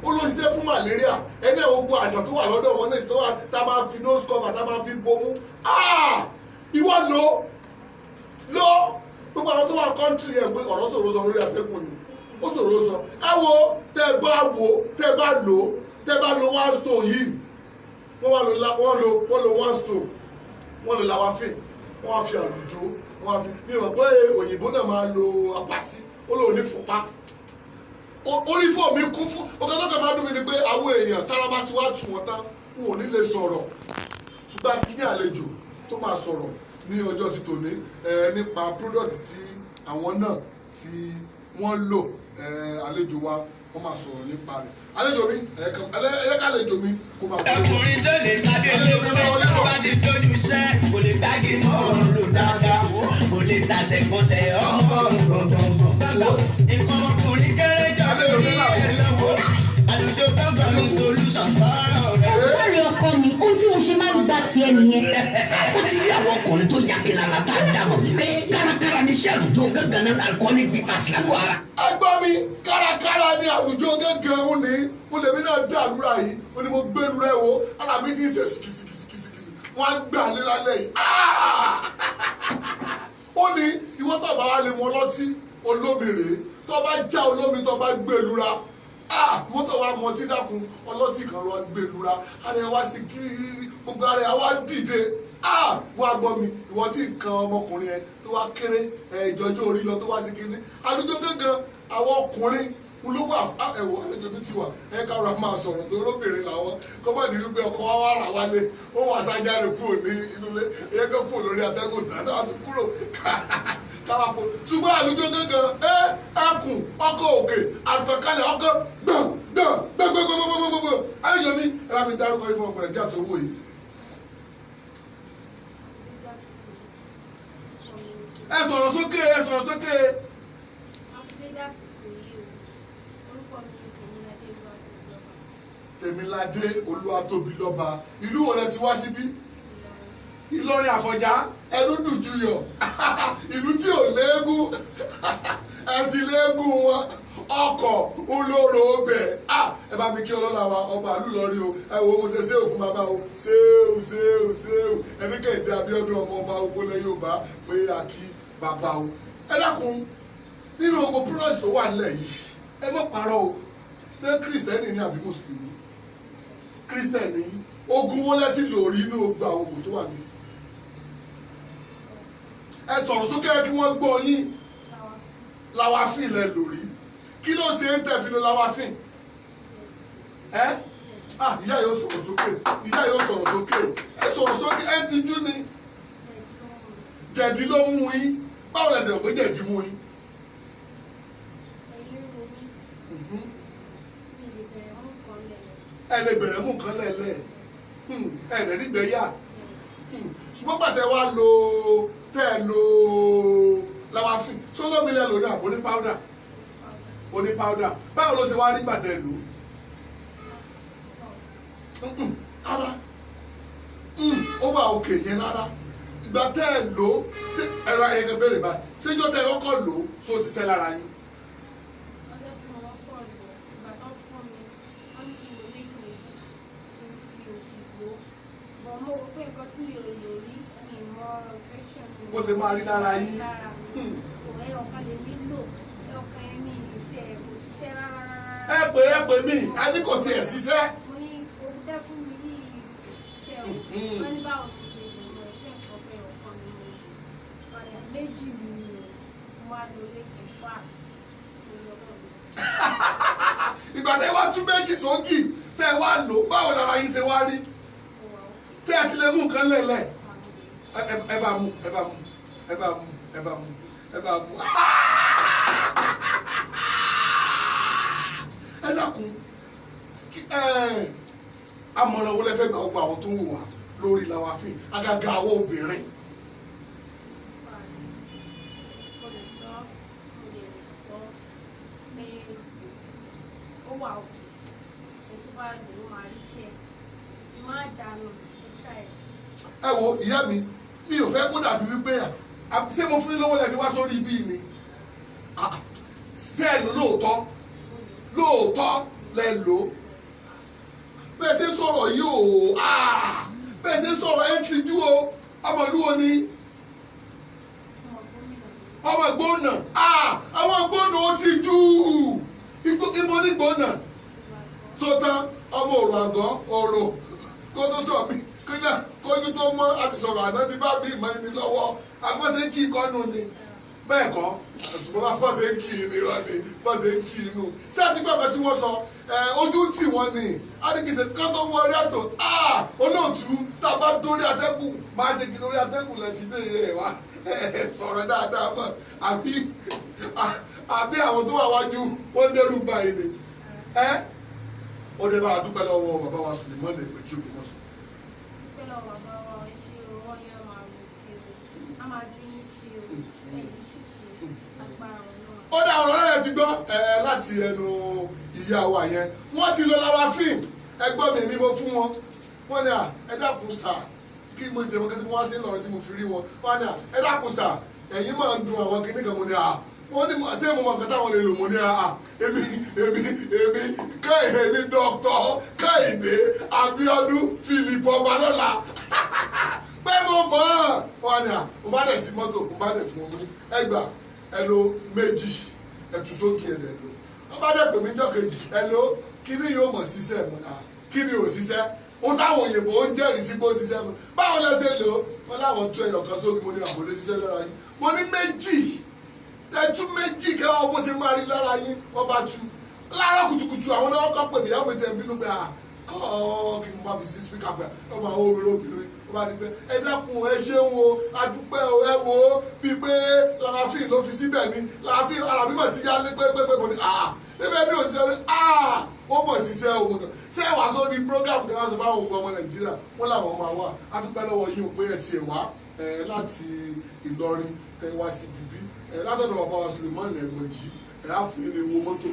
ó ló ṣiṣẹ́ fún malaria ẹni ẹ̀ gbogbo àìsàn tó wà lọ́dọ̀ wọn náà tó wà tá a máa fi nose cover tá a máa fi bomú ìwọ lò gbogbo àwọn tó wà kọ́ńtì yẹn pé ọ̀rọ̀ sọ̀rọ̀ sọ lórí àtẹ́kùn ni ó sọ̀rọ̀ sọ ẹ wo tẹ́ bá lo one stone yìí wọ́n lo one stone wọ́n lo lawafin wọ́n wá fi àlùjọ wọ́n wá fi ní ìwọ̀n pé òyìnbó náà máa lo apàsí ó lò ní fúnpá orí fún mi kún fún ọkọ̀tọ́kọ̀ máa dùn mí ni pé àwọn èèyàn tára bá ti wá tù wọ́n tán wọn ò ní lè sọ̀rọ̀ ṣùgbọ́n a ti ní àlejò tó máa sọ̀rọ̀ ní ọjọ́ ti tòní nípa product tí àwọn náà tí wọ́n lò àlejò wa wọ́n máa sọ̀rọ̀ nípa rẹ̀ àlejò mi ẹ̀yẹ́ká àlejò mi kó máa wọlé. ọkùnrin tó lè gbàgbé olóògbé tó bá ti dojú iṣẹ́ kò lè gbági mọ́ lò dáadáa kò lè tàtẹ̀kọ́tẹ̀ ọmọ gbọ̀ngbọ̀ngbọ̀n. nǹkan ọkùnrin kéré jọ lórí ẹlẹ́wọ̀ àlùjọ gbọ̀ngàn ní solution sọ̀rọ̀ rẹ̀. Láàrin ọkọ mi, ohun tí mo ṣe máa ń gbà tiẹ̀ nìyẹn. ó ti rí àwọn ọkùnrin tó yà kíra la tá a dá mọ̀ wípé kárakára ní sẹ́ẹ̀lù tó gángan náà alcoholic bitters lágọ̀ ara. ẹgbọ́n mi kárakára ní àwùjọ gángan ó ní mo lèmi náà dá àlúrà yìí ó ní mo gbé lura ẹ̀ wo ara mi ti ń ṣe sìkìsìkìsìkìsì wọ́n á gbà ní lálẹ́ yìí. ó ní ìwọ tó bá wà lè mọ ọlọ́tí olómi rèé tó bá já olómi tó bá gbé lura ìwọ tó wà mọ tí dákun ọlọ́tí kan lọ gbé lura ara ẹ̀ wá sí kírírírí gbogbo ara ẹ̀ wá dìde wá gbọ́ mi ìwọ tí nǹkan ọmọkùnrin ẹ tó wá kéré ìjọjọ́ orí lọ tó wá sí kíní àlùjọ gángan àwọn ọkùnrin ló wà ẹ̀wọ̀ àlejò mi ti wà ẹ kára máa sọ̀rọ̀ tó lóbìnrin làwọn kọ́mọ̀dé wípé ọkọ̀ wa wà rà wálé ó wà sájáde kúrò ní inú ilé ẹ̀yẹ́ kan kúrò lórí atẹ́gùn tàbí àti kúrò kárapo ṣùgbọ́n àlùjọ gángan ẹkùn ọkọ̀ òkè àtọ̀kálẹ̀ ọkọ̀ gbọ̀ngbọ̀ngbọ̀ngbọ̀ngbọ̀ngbọ̀ àlejò mi ẹ bá mi dárúkọ ìfọ̀ ọ̀pẹ̀rẹ̀ jẹ́ àtọwọ́ yìí. ẹ sọ̀rọ̀ sókè. Tèmiládé Olúwatóbilọ́ba ìlú wo lẹ ti wá síbí Ìlọrin Àfọ̀njá ẹnu dùn juyọ̀ ìlú tí ò léegun ẹ̀sìn léegun wọn ọkọ̀ olóró bẹ̀ ẹ bá mi kí ọlọ́lá wa ọba àlú lọ́rí o ẹ wo mo ṣe séwù fún bàbá o séwù ẹni Kehinde Abiodun ọmọ ọba ògbólẹ̀ Yorùbá pé àkí bàbá o ẹ dákun nínú ogun pírọ́sì tó wà nílẹ̀ yìí ẹ má parọ́ o ṣé kírísítẹ́nì ni àbí mùsùlùmí kírísítẹ́nì ogun wo lẹ́tí lò rí inú ogun àwọn ogun tó wà ní. ẹ sọ̀rọ̀ sókè kí wọ́n gbọ́ yín lawafin lẹ lò rí kí ló ṣe ń tẹ̀ fi lo lawafin ìyá yóò sọ̀rọ̀ sókè ẹ sọ̀rọ̀ sókè ẹ ti jú ni jẹ̀dí ló mú yín báwo lẹ ṣe rò pé jẹ̀dí mú yín. ẹ lè bẹ̀rẹ̀ mú nǹkan lẹ́lẹ̀ ẹ lè rí gbẹ̀yà ṣùgbọ́n pàtẹ́ wá lo lawafin sólómi lẹ́ lò ní àbò ní powder báwo ló ṣe wá rí gbàtẹ́ lò rárá ó wà òkè yẹn rárá ìgbà tẹ́ ẹ lò sí ẹ̀rọ ayẹyẹ bẹ̀rẹ̀ báyìí ṣéjọ́ tẹ́ ẹ kọ́kọ́ lò so ṣiṣẹ́ lára yín. bó ṣe máa rí lára yín. ẹ pè mí a ní kò tiẹ̀ ṣiṣẹ́. ìgbà tí wọ́n tún méjì sókì tẹ́ wá lò báwo lára yín ṣe wá rí ṣé ẹ ti lè mú nǹkan lẹ̀lẹ̀ ẹ bá mú ẹ bá mú ẹ bá mú ẹ bá mú ẹ bá mú ẹ dákun àmọ̀ràn wo lẹ fẹ́ gbà ọgbà àwọn tó ń wò wá lórí Lawafin àgàgà àwọn obìnrin. ẹ wo ìyá mi ò fẹ́ kó dàbí wípé ṣé mo fún yín lówó lẹ́ni wá sórí ibi ni ṣé ẹ lò lóòótọ́ lẹ lò bẹ́ẹ̀ ṣe ń sọ̀rọ̀ yìí o bẹ́ẹ̀ ṣe ń sọ̀rọ̀ ẹ̀ ń tijú o ọmọlúwo ni ọmọ ìgbóná àwọn ìgbóná ó ti jú ibo ní gbóná sótán ọmọ òrò àgọ́ òrò kó tó sọ mí kójú tó mọ́ àti sọ̀rọ̀ àná ní bá mi ìmọ̀ ẹni lọ́wọ́ agbọ́sẹ̀ kí ìkọ́nù ni bẹ́ẹ̀ kọ́ ṣùgbọ́n bá bọ́sẹ̀ kí ìní rọ ni bọ́sẹ̀ kí inú ṣé àti gbàgbọ́ tí wọ́n sọ ojú tì wọ́n ni adigunṣe kán tó wọ orí àtò olóòtú tá a bá dórí atẹ́kùn máa ṣe kí lórí atẹ́kùn lẹ́tí dé ẹ̀ wá sọ̀rọ̀ dáadáa mọ́ àbí àwọn tó wà wájú wọ́n dẹ́rù báyìí ni ó dé bá a dúpẹ́ lọ́wọ́ bàbá wa Sulemani Ẹgbẹ̀jì Ògbómọ̀ṣọ́. ó dá ọ̀rọ̀ rẹ̀ ti gbọ́ láti ẹnu ìyá wa yẹn wọ́n ti lọ Lawafin ẹgbọ́n mi ni mo fún wọn wọ́n ní ẹ dákun sà kí mo ti ẹ̀mọ́ kí mo wá sí Ìlọrin tí mo fi rí wọn wọ́n ní ẹ dákun sà ẹ̀yin máa ń dun àwọn kìnnì kan mo ní wọ́n ní ṣé mo mọ̀ nǹkan táwọn lè lò mo ní èmi dr Kehinde Abiodun Philip Ọbalọ́lá pé mo mọ̀ wọ́n ní mo bá dẹ̀ sí mọ́tò mo bá dẹ̀ fún wọn ẹgbà ẹlò méjì ẹtù sókè ẹ̀dẹ̀ lò wọ́n bá dẹ̀ pè mí jọ́ kejì ẹlò kíní yóò mọ̀ ṣiṣẹ́ mu kíní ò ṣiṣẹ́ ohun táwọn òyìnbó ń jẹ́rìí sí bó ṣiṣẹ́ mu báwo lẹ ṣe lò wọ́n láwọn tú ẹyọ kan sókè mo ní àbòlé ṣiṣẹ́ lára yín mo ní méjì ẹtú méjì kẹwàá bó ṣe máa rí lára yín wọ́n bá tú láàárọ̀ kùtùkùtù àwọn náà kọ́ pè mí ìyàwó mi tẹ̀ ń bínú pé kọ́ kí n bá fi sí spíkà pé ọmọ àwọn obìnrin ó bá ní pé ẹ dákun ẹ ṣeun o adúpẹ́ o ẹ wo bíi pé Lawafin ló fi síbẹ̀ ni Lawafin ara mímọ̀ ti yá lé pépépé mo ní níbẹ̀ ní òṣìṣẹ́ rí ó mọ̀ síṣẹ́ òun náà ṣé ẹ wá sórí program kí wọ́n sọ fáwọn ògbọ́n ọmọ Nàìjíríà wọ́n làwọn máa wà adúpẹ́ lọ́wọ́ yín o pé ẹ tiẹ̀ wá láti Ìlọrin tẹ wá sí bíbí látọ̀dọ̀ bàbá wa Sulemani Ẹgbẹ̀jì á fún yín ní owó mọ́tò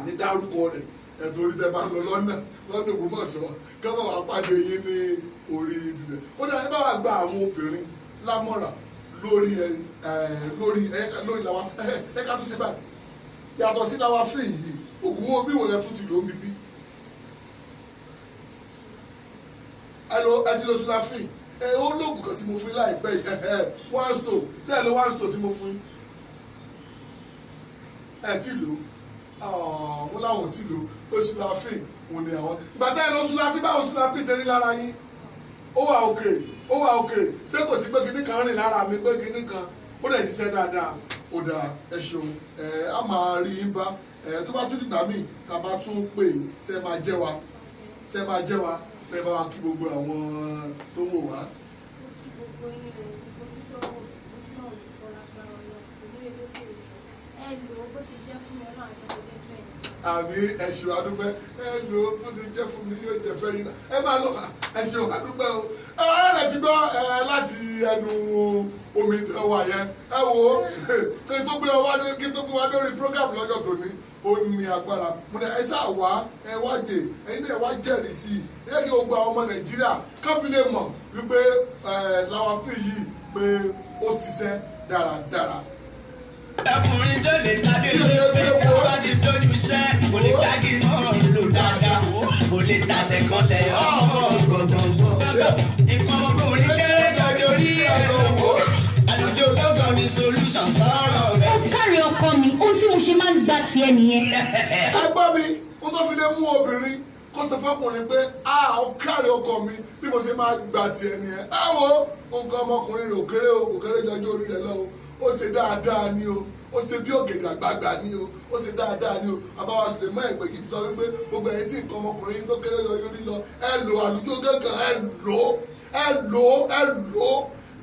ní dárúkọ rẹ̀ ẹ̀tọ́rí tẹ bá ń lọ lọ́nà Ògbómọ̀ṣọ́ kọ́mọ̀ wá pàdé yín ní orí ibibẹ̀ ó dá ẹ bá wà gba àwọn obìnrin lámọ̀ràn lórí Lawafin ẹ ká tún ṣe báyìí yàtọ̀ sí Lawafin yìí ògùn wo bí wòlẹ̀ tún ti lò ń bíbí ẹ ti lo Lawafin ó lóògùn kan tí mo fún yín láìpẹ́ yìí one stone ṣé ẹ lo one stone tí mo fún yín ẹ ti lò wọ́n láwọn tí lò pé Lawafin òun ni àwọn ìgbà tá ẹ lọ Lawafin báwo Lawafin ṣe rí lára yín ó wà òkè ṣé kò sí pé kinní kan rìn lára mi pé kinní kan ó dẹ̀ ṣiṣẹ́ dáadáa ó dáa ẹ ṣeun a máa rí yín bá tó bá tún dìgbà míì tá a bá tún pè ṣe máa jẹ́ wa ẹ bá wa kí gbogbo àwọn tó wò wá. àmì ẹ̀ṣù àdúpẹ́ ẹ lò ó bó ti jẹ́ fún mi yóò jẹ́ fẹ́ yín náà ẹ máa lọ ẹ̀ṣù àdúpẹ́ o ọ̀rọ̀ rẹ̀ ti gbọ́ láti ẹnu omidan wa yẹn ẹ wo kí n tó gbé wa lórí program lọ́jọ́ tòní ó ní agbára mo ní ẹ sáà wá ẹ wá jẹ ẹ̀yin náà wá jẹ́rìí sí i ẹ kí gbogbo àwọn ọmọ Nàìjíríà káfí lè mọ̀ wípé Lawafin yìí pé ó ṣiṣẹ́ dáradára. ọkùnrin tó lè tàbí lórí pé wọ́n ti tójú iṣẹ́ kò lè gbági mọ́ lò dáadáa kò lè tàtẹ̀ kan tẹ̀ ọmọ gbọ̀ngbọ̀ngbọ̀. nǹkan ọkùnrin kéré jọjọ orí ẹ̀rọ wò àlùjọ gbọ̀ngàn ní solution sọ̀rọ̀ rẹ̀. ó kárí ọkọ mi ohun tí mo ṣe máa ń gbà tiẹ̀ nìyẹn. ẹ gbọ́ mi kó tó fi lè mú obìnrin kó sọ fọkùnrin pé ó kárí ọkọ mi bí mo ṣe máa gbà tiẹ̀ nìyẹn ẹ wo nǹkan ọmọkùnrin rẹ̀ kò kéré jọjọ orí rẹ̀ lọ ó ṣe dáadáa ni o ó ṣe bí ògèdè àgbààgbà ni o ó ṣe dáadáa ni o àbáwá ṣùgbọ́n mọ́ ẹ̀gbẹ́ kìí sọ wípé gbogbo ẹ̀yìn tí nǹkan ọmọkùnrin tó kéré lọ yórí lọ ẹ lò àlùjọ gángan ẹ lò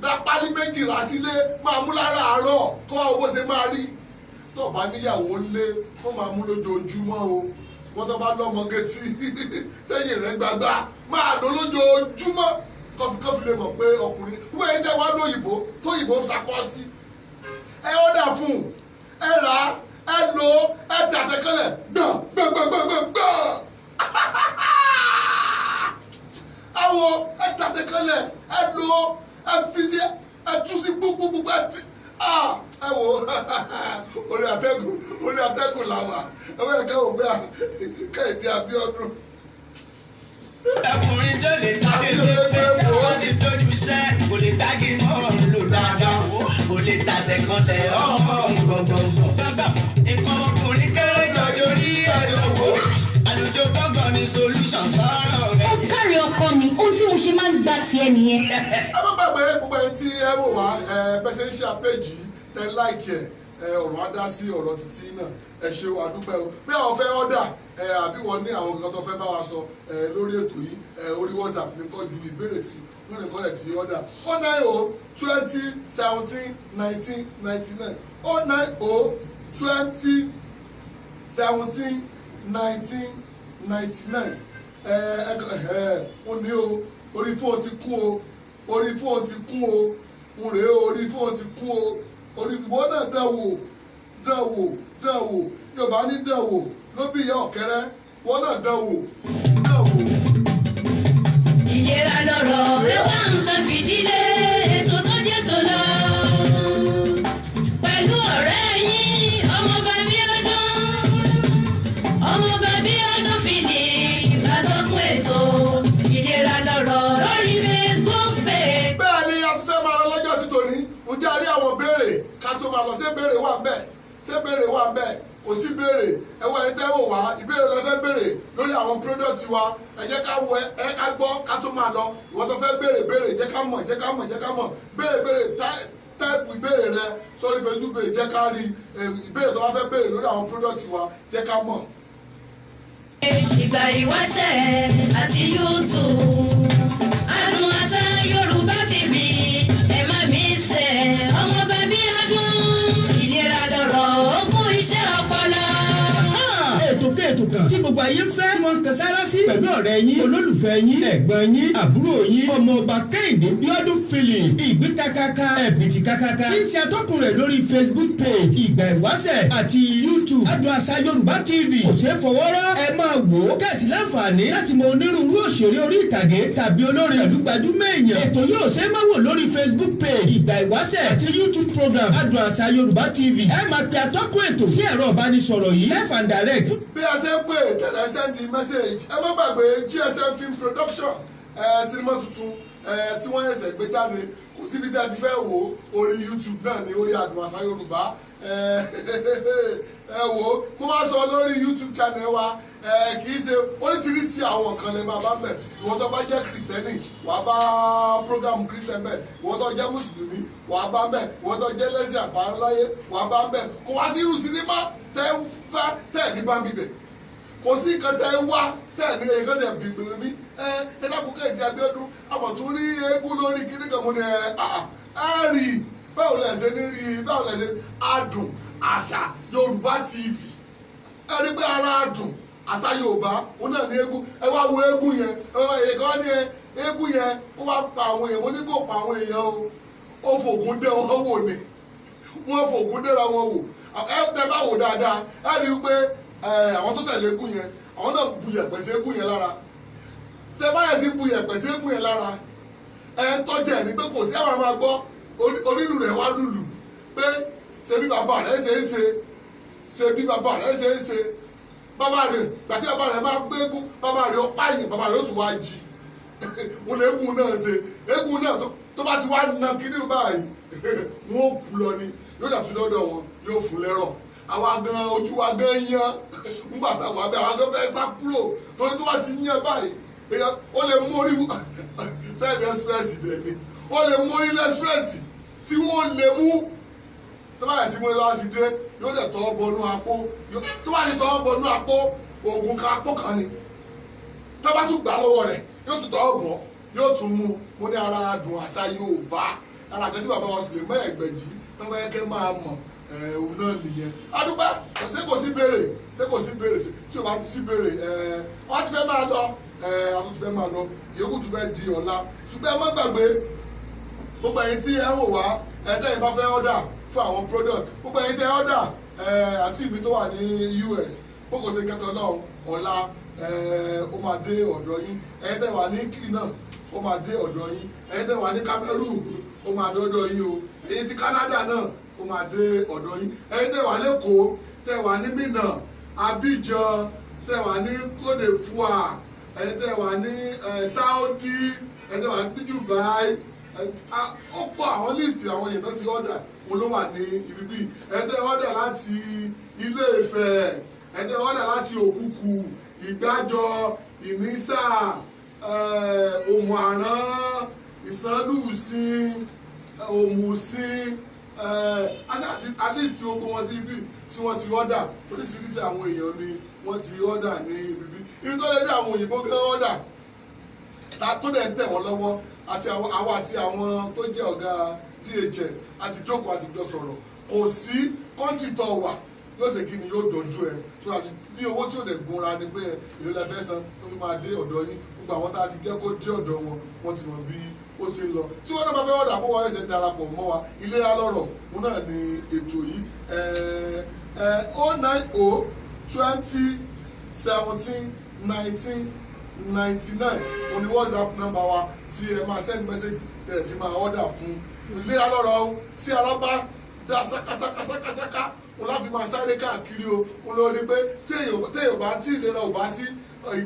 dá pálí méjì rà sílé máa mú lára àárọ̀ kó wá owó ṣe máa rí tó bá níyàwó ńlé wọ́n máa mú lójoojúmọ́ o wọ́n tó bá lọ́mọge tí tẹ́yìn rẹ̀ gbàgbà máa lò lójoojúmọ́ kọfíkọfí lè mọ̀ pé ọkùnrin wọ́n ẹ̀ jẹ́ wá lóyìnbó tóyìnbó sakọ́ sí ẹ ọ́dà fún ẹ rà ẹ lò ẹ tàtẹ́kẹ́lẹ̀ gbọ̀n awo ẹ tàtẹ́kẹ́lẹ̀ ẹ lò ẹ fi sí ẹ tú sí gbogbogbò ẹ ti ẹ wo orí atẹ́gùn làwà ẹ bẹ́ẹ̀ kẹ́ wò bẹ́ẹ̀ Kehinde Abiodun. Ọkùnrin tó lè tàbí pé wọ́n ti tójú iṣẹ́ kò lè dági mọ́ ọ̀run lò dáadáa kò lè tàtẹ̀ kan tẹ̀ gbọ̀ngbọ̀ngbọ̀ngbọ̀n. Nǹkan ọkùnrin kéré jọjọ rí ẹ̀dọ̀wọ́ àlùjọ gbọ̀ngàn ní solution sọ̀rọ̀ rẹ̀. Ó kárí ọkọ mi ohun tí mo ṣe máa ń gbà tiẹ̀ nìyẹn. ẹ má gbàgbé gbogbo ẹni tí ẹ wò wá bẹ́sẹ̀ ń ṣe àpéjì tẹ láìkì ọ̀rọ̀ á dá sí ọ̀rọ̀ títí náà ẹ ṣe wà dúpẹ́ o bí àwọn fẹ́ ọ́dà àbí wọ́n ní àwọn nǹkan tó fẹ́ bá wa sọ lórí ètò yìí orí WhatsApp ní kọ́ ju ìbéèrè sí wọ́n ní kọ́lẹ̀ tí ọ́dà 090 20 17 19 99 090 20 17 99 ó ní o orí fóònù ti kún o orí fóònù ti kún o ń rèé o orí fóònù ti kún o orí ìwọ náà dánwò Yorùbá ní dánwò ló bí ìyá ọ̀kẹ́rẹ́ wọ́n náà dánwò. Ìlera lọ́rọ̀ ẹ wá nǹkan fìdílé ètò tó jẹ́ tó lọ pẹ̀lú ọ̀rẹ́ yín ọmọọba Abiodun Philip látọkùn ètò ìlera lọ́rọ̀ lórí Facebook page. bẹ́ẹ̀ ni a tún fẹ́ máa lọ lọ́jọ́ ti tòní ǹjẹ́ a rí àwọn béèrè ká tó máa lọ ṣé béèrè wà ń bẹ̀ kò sí béèrè ẹwọ́ ẹni tẹ́wọ̀ wá ìbéèrè lọ fẹ́ béèrè lórí àwọn product wa ẹ jẹ́ ká wọ ẹ ká gbọ́ ká tó máa lọ ìwọ tó fẹ́ béèrè jẹ́ ká mọ̀ béèrè táìpù ìbéèrè rẹ sórí Facebook page jẹ́ ká rí ìbéèrè tó bá fẹ́ béèrè lórí àwọn product wa jẹ́ ká mọ̀. Ìgbà ìwáṣẹ̀ àti YouTube Adùn Àṣà Yorùbá TV ẹ má mi ṣe ọmọọba Abiodun ìlera lọ́rọ̀ ogún iṣẹ́ ọpọlọ. ètò kan tí gbogbo ayé ń fẹ́ tí wọ́n ń kan sára sí pẹ̀lú ọ̀rẹ́ yín olólùfẹ́ yín ẹ̀gbọ́n yín àbúrò yín ọmọọba Kehinde Abiodun Philip ìgbín kakaka ẹ̀bìtì kakaka tí ń ṣe atọ́kùn rẹ̀ lórí Facebook page ìgbà ìwáṣẹ̀ àti YouTube Adùn Àṣà Yorùbá TV kò ṣeé fọwọ́rọ́ ẹ máa wò ó kẹ̀sì láǹfààní láti mọ onírúurú òṣèré orí ìtàgé tàbí olórin àdúgbàdúmọ̀ èèyàn ètò yóò ṣe é má wò lórí Facebook page ìgbà ìwáṣẹ̀ àti YouTube program Adùn Àṣà Yorùbá TV ẹ máa pe atọ́kùn ètò sí ẹ̀rọ ìbánisọ̀rọ̀ yìí live and direct. bí a ṣe ń pè tẹ̀lé send the message ẹ má gbàgbé GSM film production sinimá tuntun tí wọ́n ẹ̀sẹ̀ gbé jáde kò síbi tí a ti fẹ́ wò orí YouTube náà ní orí Adùn Àṣà Yorùbá ẹ wò ó mo máa sọ lórí YouTube channel wa kì í ṣe oríṣiríṣi àwọn kan lè máa bá bẹ̀ ìwọ tó bá jẹ́ kristẹni wàá bá program kristẹn bẹ̀ ìwọ tó jẹ́ mùsùlùmí wàá bá bẹ̀ ìwọ tó jẹ́ lẹ́sìn àbáláyé wàá bá bẹ̀ kò wá sí irú sinimá tẹ́ ń fẹ́ tẹ́ ní bá bíbẹ̀ kò sí nǹkan tẹ́ ń wá tẹ́ ní nǹkan tẹ́ bí gbèrè mí ẹ dákun Kehinde Abiodun àmọ̀ tún rí eégún lórí kíní kan mo ní ẹ rí báwo lẹ ṣe ní rí báwo lẹ ṣe Adùn Àṣà Yorùbá TV ẹ rí pé ara Adùn Àṣà Yorùbá òun náà ní eégún ẹ wá wo eégún yẹn èèkàn ní eégún yẹn ó wá pa àwọn èèyàn mo ní kó pa àwọn èèyàn o ó fògùn dẹ wọn wò ni wọn fògùn dẹra wọn wò ẹ tẹ bá wò dáadáa ẹ rí i pé àwọn tó tẹ̀lé eégún yẹn àwọn náà bu yẹ̀pẹ̀ sí eégún yẹn lára tẹ bá yẹn ti bu yẹ̀pẹ̀ sí eégún yẹn lára ẹ ń tọ́jú ẹ̀ ní pé kò sí àwọn máa gbọ́ onílù rẹ̀ wá lùlù pé ṣe bí bàbá rẹ̀ ṣe bí bàbá rẹ̀ ṣe bàbá rẹ̀ gbàtí bàbá rẹ̀ máa gbé eégún bàbá rẹ̀ ó pààyàn bàbá rẹ̀ ó tún wá jí wọn lè eégún náà ṣe eégún náà tó bá ti wá na kíní báyìí wọn ó kú lọ ni yóò dàtú lọ́dọ̀ wọn yóò fún lẹ́rọ̀ àwa gan ojú wa gan yan ńgbà táwọn abẹ́ àwa gan fẹ́ sá kúrò torí tó bá ti yan báyìí ó lè mú orí side express dẹ̀ ni ó lè mú orí express tí wọ́n lè mú tó bá yẹ tí mo lọ́wọ́ ti dé yóò dẹ̀ tọ́ bọnú apó tó bá ti tọ́ bọnú apó oògùn kan apó kan ni tó bá tún gbà lọ́wọ́ rẹ̀ yóò tún tọ́ bọ̀ yóò tún mú mo ní ara dùn àṣà Yorùbá ara kan tí bàbá wa sùlẹ̀ mọ́ Ẹ̀gbẹ̀jì tó bá yẹ kẹ́ máa mọ̀ òun náà nìyẹn adúgbà ṣé kò sí béèrè tí o bá ti sí béèrè wọ́n ti fẹ́ máa lọ àwọn ti fẹ́ máa lọ yòókù tún fẹ́ di ọ̀la ṣùgbọ́n ẹ má gbàgbé gbogbo ẹ̀yin tí ẹ wò wá tẹ́yin bá fẹ́ ọ́dà fún àwọn product gbogbo ẹ̀yin tẹ́ ọ́dà àti mi tó wà ní US gbogbo ṣe kẹtọ náà ọ̀la ó máa dé ọ̀dọ̀ yín ẹ̀yin tẹ́ wà ní kiri náà ó máa dé ọ̀dọ̀ yín ẹ̀yin tẹ́ wà ní Cameroon ó máa dé ọ̀dọ̀ yín o ẹ̀yin tí Canada náà ó máa dé ọ̀dọ̀ yín ẹ̀yin tẹ́ wà lẹ́kọ̀ọ́ tẹ́ wà ní Minna Abidjan tẹ́ wà ní Côte d'Ivoire ẹ̀yin tẹ́ wà ní Saudi ẹ̀yin tẹ́ wà ní Dubai ó pọ̀ àwọn líìsì àwọn èèyàn tó ti ọ̀dà wọn ló wà ní ibi bíi ẹ̀yin tẹ́ ọ̀dà láti Ilé Ifẹ̀ ẹ̀yin tẹ́ ọ̀dà láti Òkùkù Ìgbàjọ Ìnísà Òmùàrán Ìsànlùsìn Òmùsìn àti àlíìsì gbogbo wọn sí ibi tí wọ́n ti ọ̀dà oríṣiríṣi àwọn èèyàn ni wọ́n ti ọ̀dà ní ibi tó lè dé àwọn òyìnbó gán ọ̀dà tó dẹ̀ ń tẹ̀ wọ́n lọ́wọ́ àti àwa àti àwọn tó jẹ́ ọ̀gá DHL àti jókòó àti jọ sọ̀rọ̀ kò sí kọ́ńtì tó wà yóò ṣe kí ni yóò dọ̀jú ẹ tó àti ní owó tí ò dẹ̀ gunra ni pé èlò la fẹ́ san tó fi máa dé ọ̀dọ̀ yín gbogbo àwọn tá a ti jẹ́ kó dé ọ̀dọ̀ wọn wọ́n ti mọ̀ bí ó ti ń lọ tí wọ́n náà bá fẹ́ ọ̀dà bó wọ́n ẹsẹ̀ ń darapọ̀ mọ́ wa ìlera lọ́rọ̀ òun náà ni ètò yìí 09020171999 òun ni WhatsApp number wa tí ẹ máa send message tẹ̀lẹ̀ tí máa order fún ìlera lọ́rọ̀ o tí ara bá dá sákásákásákásáká òun láfi máa sáré káàkiri o òun ló rí pé téèyàn bá tí ìlera ò bá sí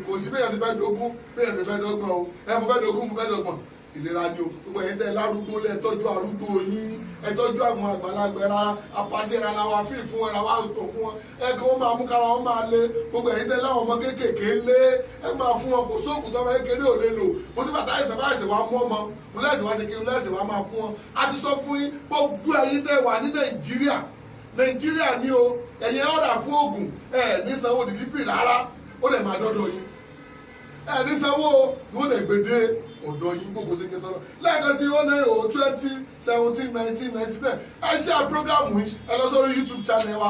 kò sí bẹ́ẹ̀ ti fẹ́ dógún bẹ́ẹ̀ ti fẹ́ dọ́gbọ̀n o mo fẹ́ dógún mo fẹ́ dọ́gbọ̀n ìlera ni o gbogbo ẹ̀yin tẹ́ lárúgbó lẹ́ tọ́jú arúgbó yín ẹ tọ́jú àwọn àgbàlagbà ra apàṣẹ ara wa fíì fún ara wa sọ fún wọn ẹ kí wọ́n máa mú kára wọn máa lé gbogbo ẹ̀yin tẹ́ láwọn ọmọ kéékèèké lé ẹ máa fún wọn kò sóògùn tó máa kékeré ò lè lò kò sí bàtà ẹsẹ̀ bá ẹsẹ̀ wa mú ọmọ mo lẹ́sẹ̀ wá ṣe kí n lẹ́sẹ̀ wá máa fún wọn a ti sọ fún yín gbogbo ẹ̀yin tẹ́ wà ní Nàìjíríà ni o ẹ̀yin ọ̀rà fún oògùn ẹ̀ ní sanwó dìlípìrì rárá ó lè máa dọ́dọ̀ yín ẹ̀ ní sanwó yóò lè gbèdé ọ̀dọ̀ yín gbogbo ṣe kẹtọ́ náà lẹ́ẹ̀kan sí 09020171999 ẹ ṣe àpọ́gàmù yìí ẹ lọ sórí YouTube channel wa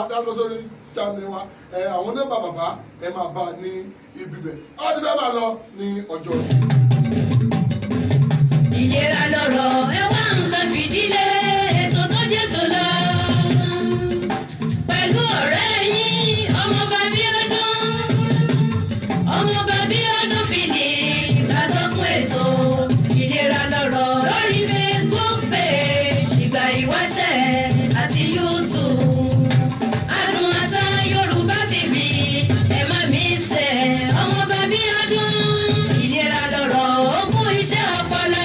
àwọn nọ́mbà bàbá ẹ máa bá ní ibi bẹ̀ àwọn ti fẹ́ máa lọ ní ọjọ́ tí. ìlera lọ́rọ̀ ẹ wá nǹkan fìdílé ètò tó jẹ́ tó lọ pẹ̀lú ọ̀rẹ́ yín ọmọọba Abiodun Philip látọkùn ètò ìlera lọ́rọ̀ lórí Facebook page ìgbà ìwáṣẹ̀ àti YouTube Adùn Àṣà Yorùbá TV ẹ má mí ṣe ọmọọba Abiodun ìlera lọ́rọ̀ ogún iṣẹ́ ọpọlọ.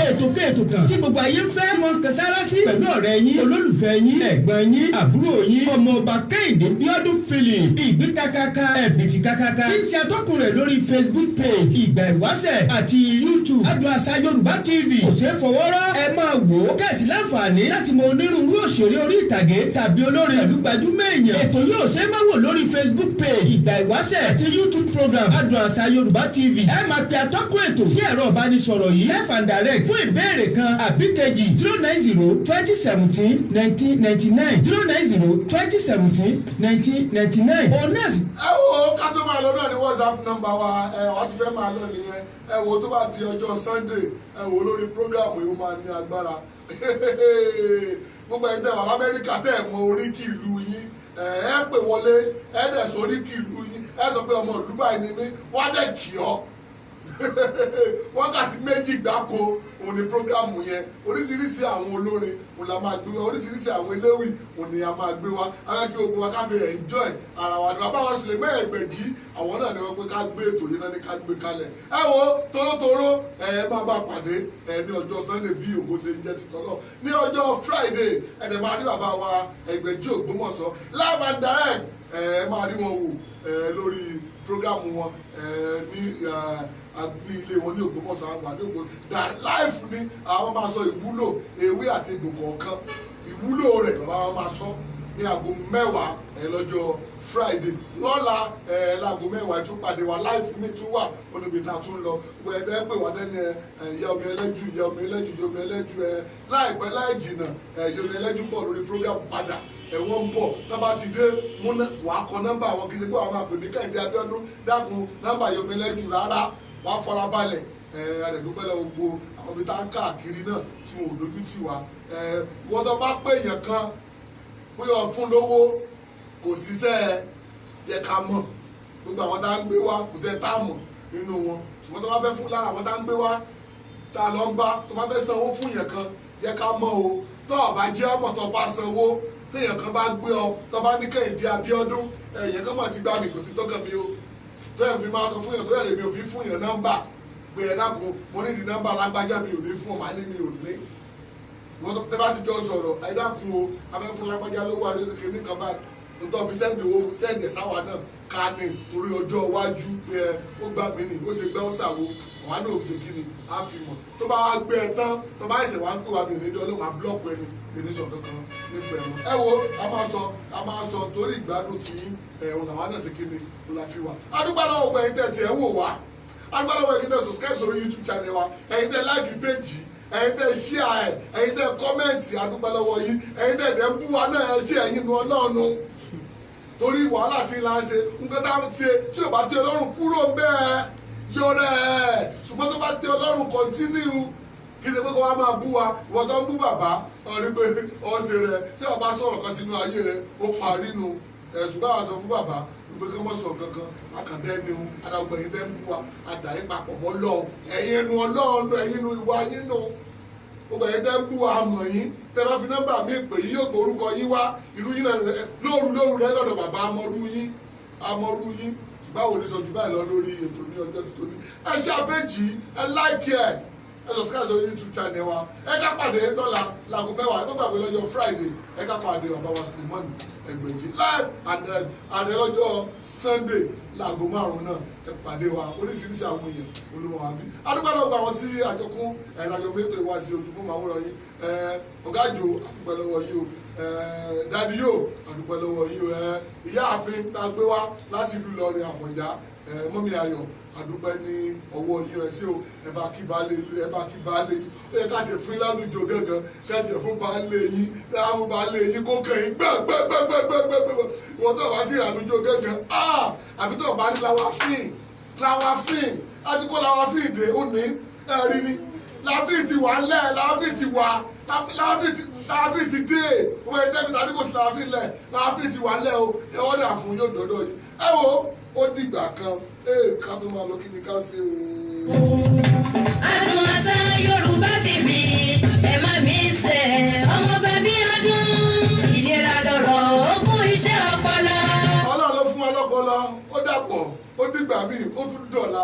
ètò kan tí gbogbo ayé ń fẹ́ wọn kan sára sí pẹ̀lú ọ̀rẹ́ yín olólùfẹ́ yín ẹ̀gbọ́n yín àbúrò yín ọmọọba Kehinde Abiodun Philip ìgbín kakaka ẹ̀bìtì kakaka tí ń ṣe atọ́kùn rẹ̀ lórí Facebook page ìgbà ìwáṣẹ̀ àti YouTube Adùn Àṣà Yorùbá TV kò ṣeé fọwọ́rọ́ ẹ máa wò ó kẹ̀sì láǹfààní láti mọ onírúurú òṣèré orí ìtàgé tàbí olórin àdúgbàjúmọ̀ èèyàn ètò yóò ṣe má wò lórí Facebook page ìgbà ìwáṣẹ̀ àti YouTube program Adùn Àṣà Yorùbá TV ẹ máa pe atọ́kùn ètò sí ẹ̀rọ ìbánisọ̀rọ̀ yìí live and direct fún ìbéèrè kan àbí kejì 09020171999 09020171999 onesi. ẹ wo ká tó máa lọ náà ní WhatsApp number wa wọ́n ti fẹ́ máa lọ nìyẹn ẹ wo tó bá di ọjọ́ Sunday ẹ wo lórí program yìí ó máa ní agbára gbogbo ẹ̀yin tẹ́ wà l'Amẹ́ríkà tẹ́ ẹ̀ mọ oríkì ìlú yín ẹ pè wọlé ẹ dẹ̀ sọ oríkì ìlú yín ẹ sọ pé ọmọ ìlú báyìí ni mí wọ́n á dẹ̀ kì ọ́ wákàtí méjì gbáko òun ni prógrámù yẹn oríṣiríṣi àwọn olórin òun la máa gbé wá oríṣiríṣi àwọn eléwì òun ni a máa gbé wá akáki ogun wa káfí enjoy ara wa ni bàbá wa Sùlẹ̀ Ẹ̀gbẹ̀jì àwọn náà ni wọ́n pé ká gbé ètò yìí náà ní ká gbé kalẹ̀ ẹ wo torótoró ẹ máa bá pàdé ẹ ní ọjọ́ Sunday bí ògo ṣe ń jẹ́ ti tọ́lọ̀ ní ọjọ́ Friday ẹ̀dẹ̀ máa rí bàbá wa Ẹ̀gbẹ̀jì Ògbómọ̀ṣọ́ live and direct ẹ máa rí wọn wò lórí prógrámù wọn ní ilé wọn ní Ògbómọ̀ṣọ́ àgbà ní Ògbómọ̀ṣọ́ life ni àwọn máa sọ ìwúlò ewé àti egbò kọ̀ọ̀kan ìwúlò rẹ̀ bàbá wa máa sọ ní aago mẹ́wàá lọ́jọ́ Friday lọ́la láago mẹ́wàá tún pàdé wa live mi tún wà oníbi tá a tún lọ gbogbo ẹ̀dá pè wá dẹ́ni ìyá omi ẹlẹ́jù ìyá omi ẹlẹ́jù ìyá omi ẹlẹ́jù láìpẹ́ láì jìnnà ìyá omi ẹlẹ́jù bọ̀ lórí program padà ẹ̀wọ̀n ń bọ̀ tábà ti dé mú wà á kọ nọ́mbà àwọn kí n ṣe pé àwọn máa pè mí Kẹ́hìndé Abíọ́dún dákun nọ́mbà ìyá omi ẹlẹ́jù rárá wà á fara balẹ̀ àdẹ̀dúpẹ́lẹ̀ gbogbo àwọn ibi tá a ń káàkiri náà tí wọn ò dojú tì wá ìwọ́n tó bá pè èèyàn kan bóyá fún lówó kò síṣẹ́ yẹ ká mọ̀ gbogbo àwọn tá ń gbé wá kò sẹ́ tá mọ̀ nínú wọn ṣùgbọ́n tó bá fẹ́ fún lára àwọn tá ń gbé wá tá a lọ ń bá tó bá fẹ́ sanwó fún yẹn kan yẹ ká mọ̀ o tó o bá jẹ́ ọmọ tó bá sanwó téèyàn kan bá gbé ọ tó bá ní Kẹ́hìndé Abíọ́dún ẹ̀yẹ kan mọ̀ ti gbá mi kò sí tọ́kàn mi o tó yẹn fi máa sọ fún yẹn tó yẹn lèmi ò fi fún yẹn nọ́mbà pé ẹ dákun mo ní ìdí nọ́mbà lágbájá mi ò ní fún ọ màá ní mi ò ní wọ́n tó tẹ́ bá ti jọ sọ̀rọ̀ ẹ dákun o abẹ́ fún lágbájá lówó àti kékeré nìkan báyìí nítorí fi sẹ́ǹdì owó fún sẹ́ǹdì sáwà náà ká ní torí ọjọ́ iwájú pé ó gbà mí nì ó ṣe gbẹ́ ó ṣàwo àwa náà ò ṣe kí ni á fi mọ̀ tó bá wá gbé ẹ tán tó bá ẹsẹ̀ wá ń pè wá mi ní dọ́lọ́ máa búlọ́ọ̀kù ẹni èmi sọ kankan nípa ẹ̀wọ̀n ẹ wo a máa sọ torí ìgbádùn tí òun àwa náà ṣe kí ni òun la fi wà adúgbò náà wọ ẹ̀yin tẹ̀ tiẹ̀ wò wá adúgbò náà wọ ẹ̀yin tẹ̀ subscribe sórí YouTube channel wa ẹ̀yin tẹ̀ like page ẹ̀yin tẹ̀ share ẹ̀yin tẹ̀ comment adúgbò lọ́wọ́ yìí ẹ̀yin tẹ̀ dẹ̀ ń bú wa náà ẹ̀ ṣe ẹ̀yin nu Ọlọ́run torí wàhálà tí la ṣe nǹkan tá a ṣe tí ò bá tẹ́ Ọlọ́run kúrò ń bẹ́ẹ̀ yọrẹ ṣùgbọ́n tó bá tẹ́ Ọlọ́run continue kí ṣe pé kó wá máa bú wa ìwọ tó ń bú bàbá ọ̀rí pé ọ̀sẹ̀ rẹ tí bàbá sọ̀rọ̀ kan sínú ayé rẹ ó parí nu ṣùgbọ́n àwọn sọ fún bàbá wípé kí wọ́n sọ kankan akàndẹ́ni adágbọ̀ ẹ̀yin tẹ́ ń bú wa àdáyé papọ̀ mọ́ Ọlọ́run ẹ̀yin nu Ọlọ́run ẹ̀yin nu ìwà yín nu gbogbo ẹ̀yin tẹ́ ń bú wa mọ̀ yín tẹ́ bá fi nọ́mbà mi pè yí yóò gbórúkọ yín wá ìlú yín náà lóru rẹ lọ́dọ̀ bàbá amọ̀rú yín ṣùgbọ́n àwọn oníṣọ́ jù báyìí lọ lórí ètò ní ọjọ́ tó ní ẹ ṣe àpéjì ẹ láìkí ẹ subscribe sórí YouTube channel wa ẹ ká pàdé lọ́la láago mẹ́wàá ẹ má gbàgbé lọ́jọ́ Friday ẹ ká pàdé bàbá wa Suleiman Ẹgbẹ̀jì live and direct àdé lọ́jọ́ Sunday láago 5 náà ẹ pàdé wa oríṣiríṣi àwọn èèyàn olúmọ wa bí adúgbò náà gba àwọn tí àjọkún ẹ̀ẹ́dàjọ mẹ́tò ìwá sí ojúmọ́ màwúrọ̀ yín ọ̀gájò àdúgbò lọ́wọ́ yìí o dadi yóò àdúgbò lọ́wọ́ yìí o ìyá àfin tá a gbé wá láti ìlú Ìlọrin Àfọ̀njá mọ́mí Ayọ̀ àdúgbò ní ọwọ́ yìí ẹ̀ sí o ẹ bá kí baálé yìí ó yẹ ká tiẹ̀ fún lálùjọ gángan ká tiẹ̀ fún baálé yìí táwọn baálé yìí kó kẹ́yìn gbẹ́gbẹ́gbẹ́gbẹ́gbẹ́gbẹ́ ìwọ́n tó bá ti rà lójó gángan àbí tó bá ní làwáfín àti kó làwáfín dé ó ní ẹ̀rí ni làwáfín ti wà ńlẹ̀ làwáfín ti wà làwáfín ti dé owó ẹ̀jẹ̀ mi tàbí kò sí làwáfín lẹ̀ làwáfín ti wà ńlẹ̀ o ẹ̀ ọ́dà fún yóò dọ́dọ̀ yìí ẹ wo ó dìgbà kan ká tó máa lọ kí ni ká ṣe o. Adùn àṣà Yorùbá TV ẹ má mi ṣe ọmọ bàbí ọdún ìlera lọ́rọ̀ ó kún iṣẹ́ ọpọlọ. Ọlọ́run ló fún wa lọ́pọlọ ó dàpọ̀ ó dìgbà míì ó tún dọ̀la.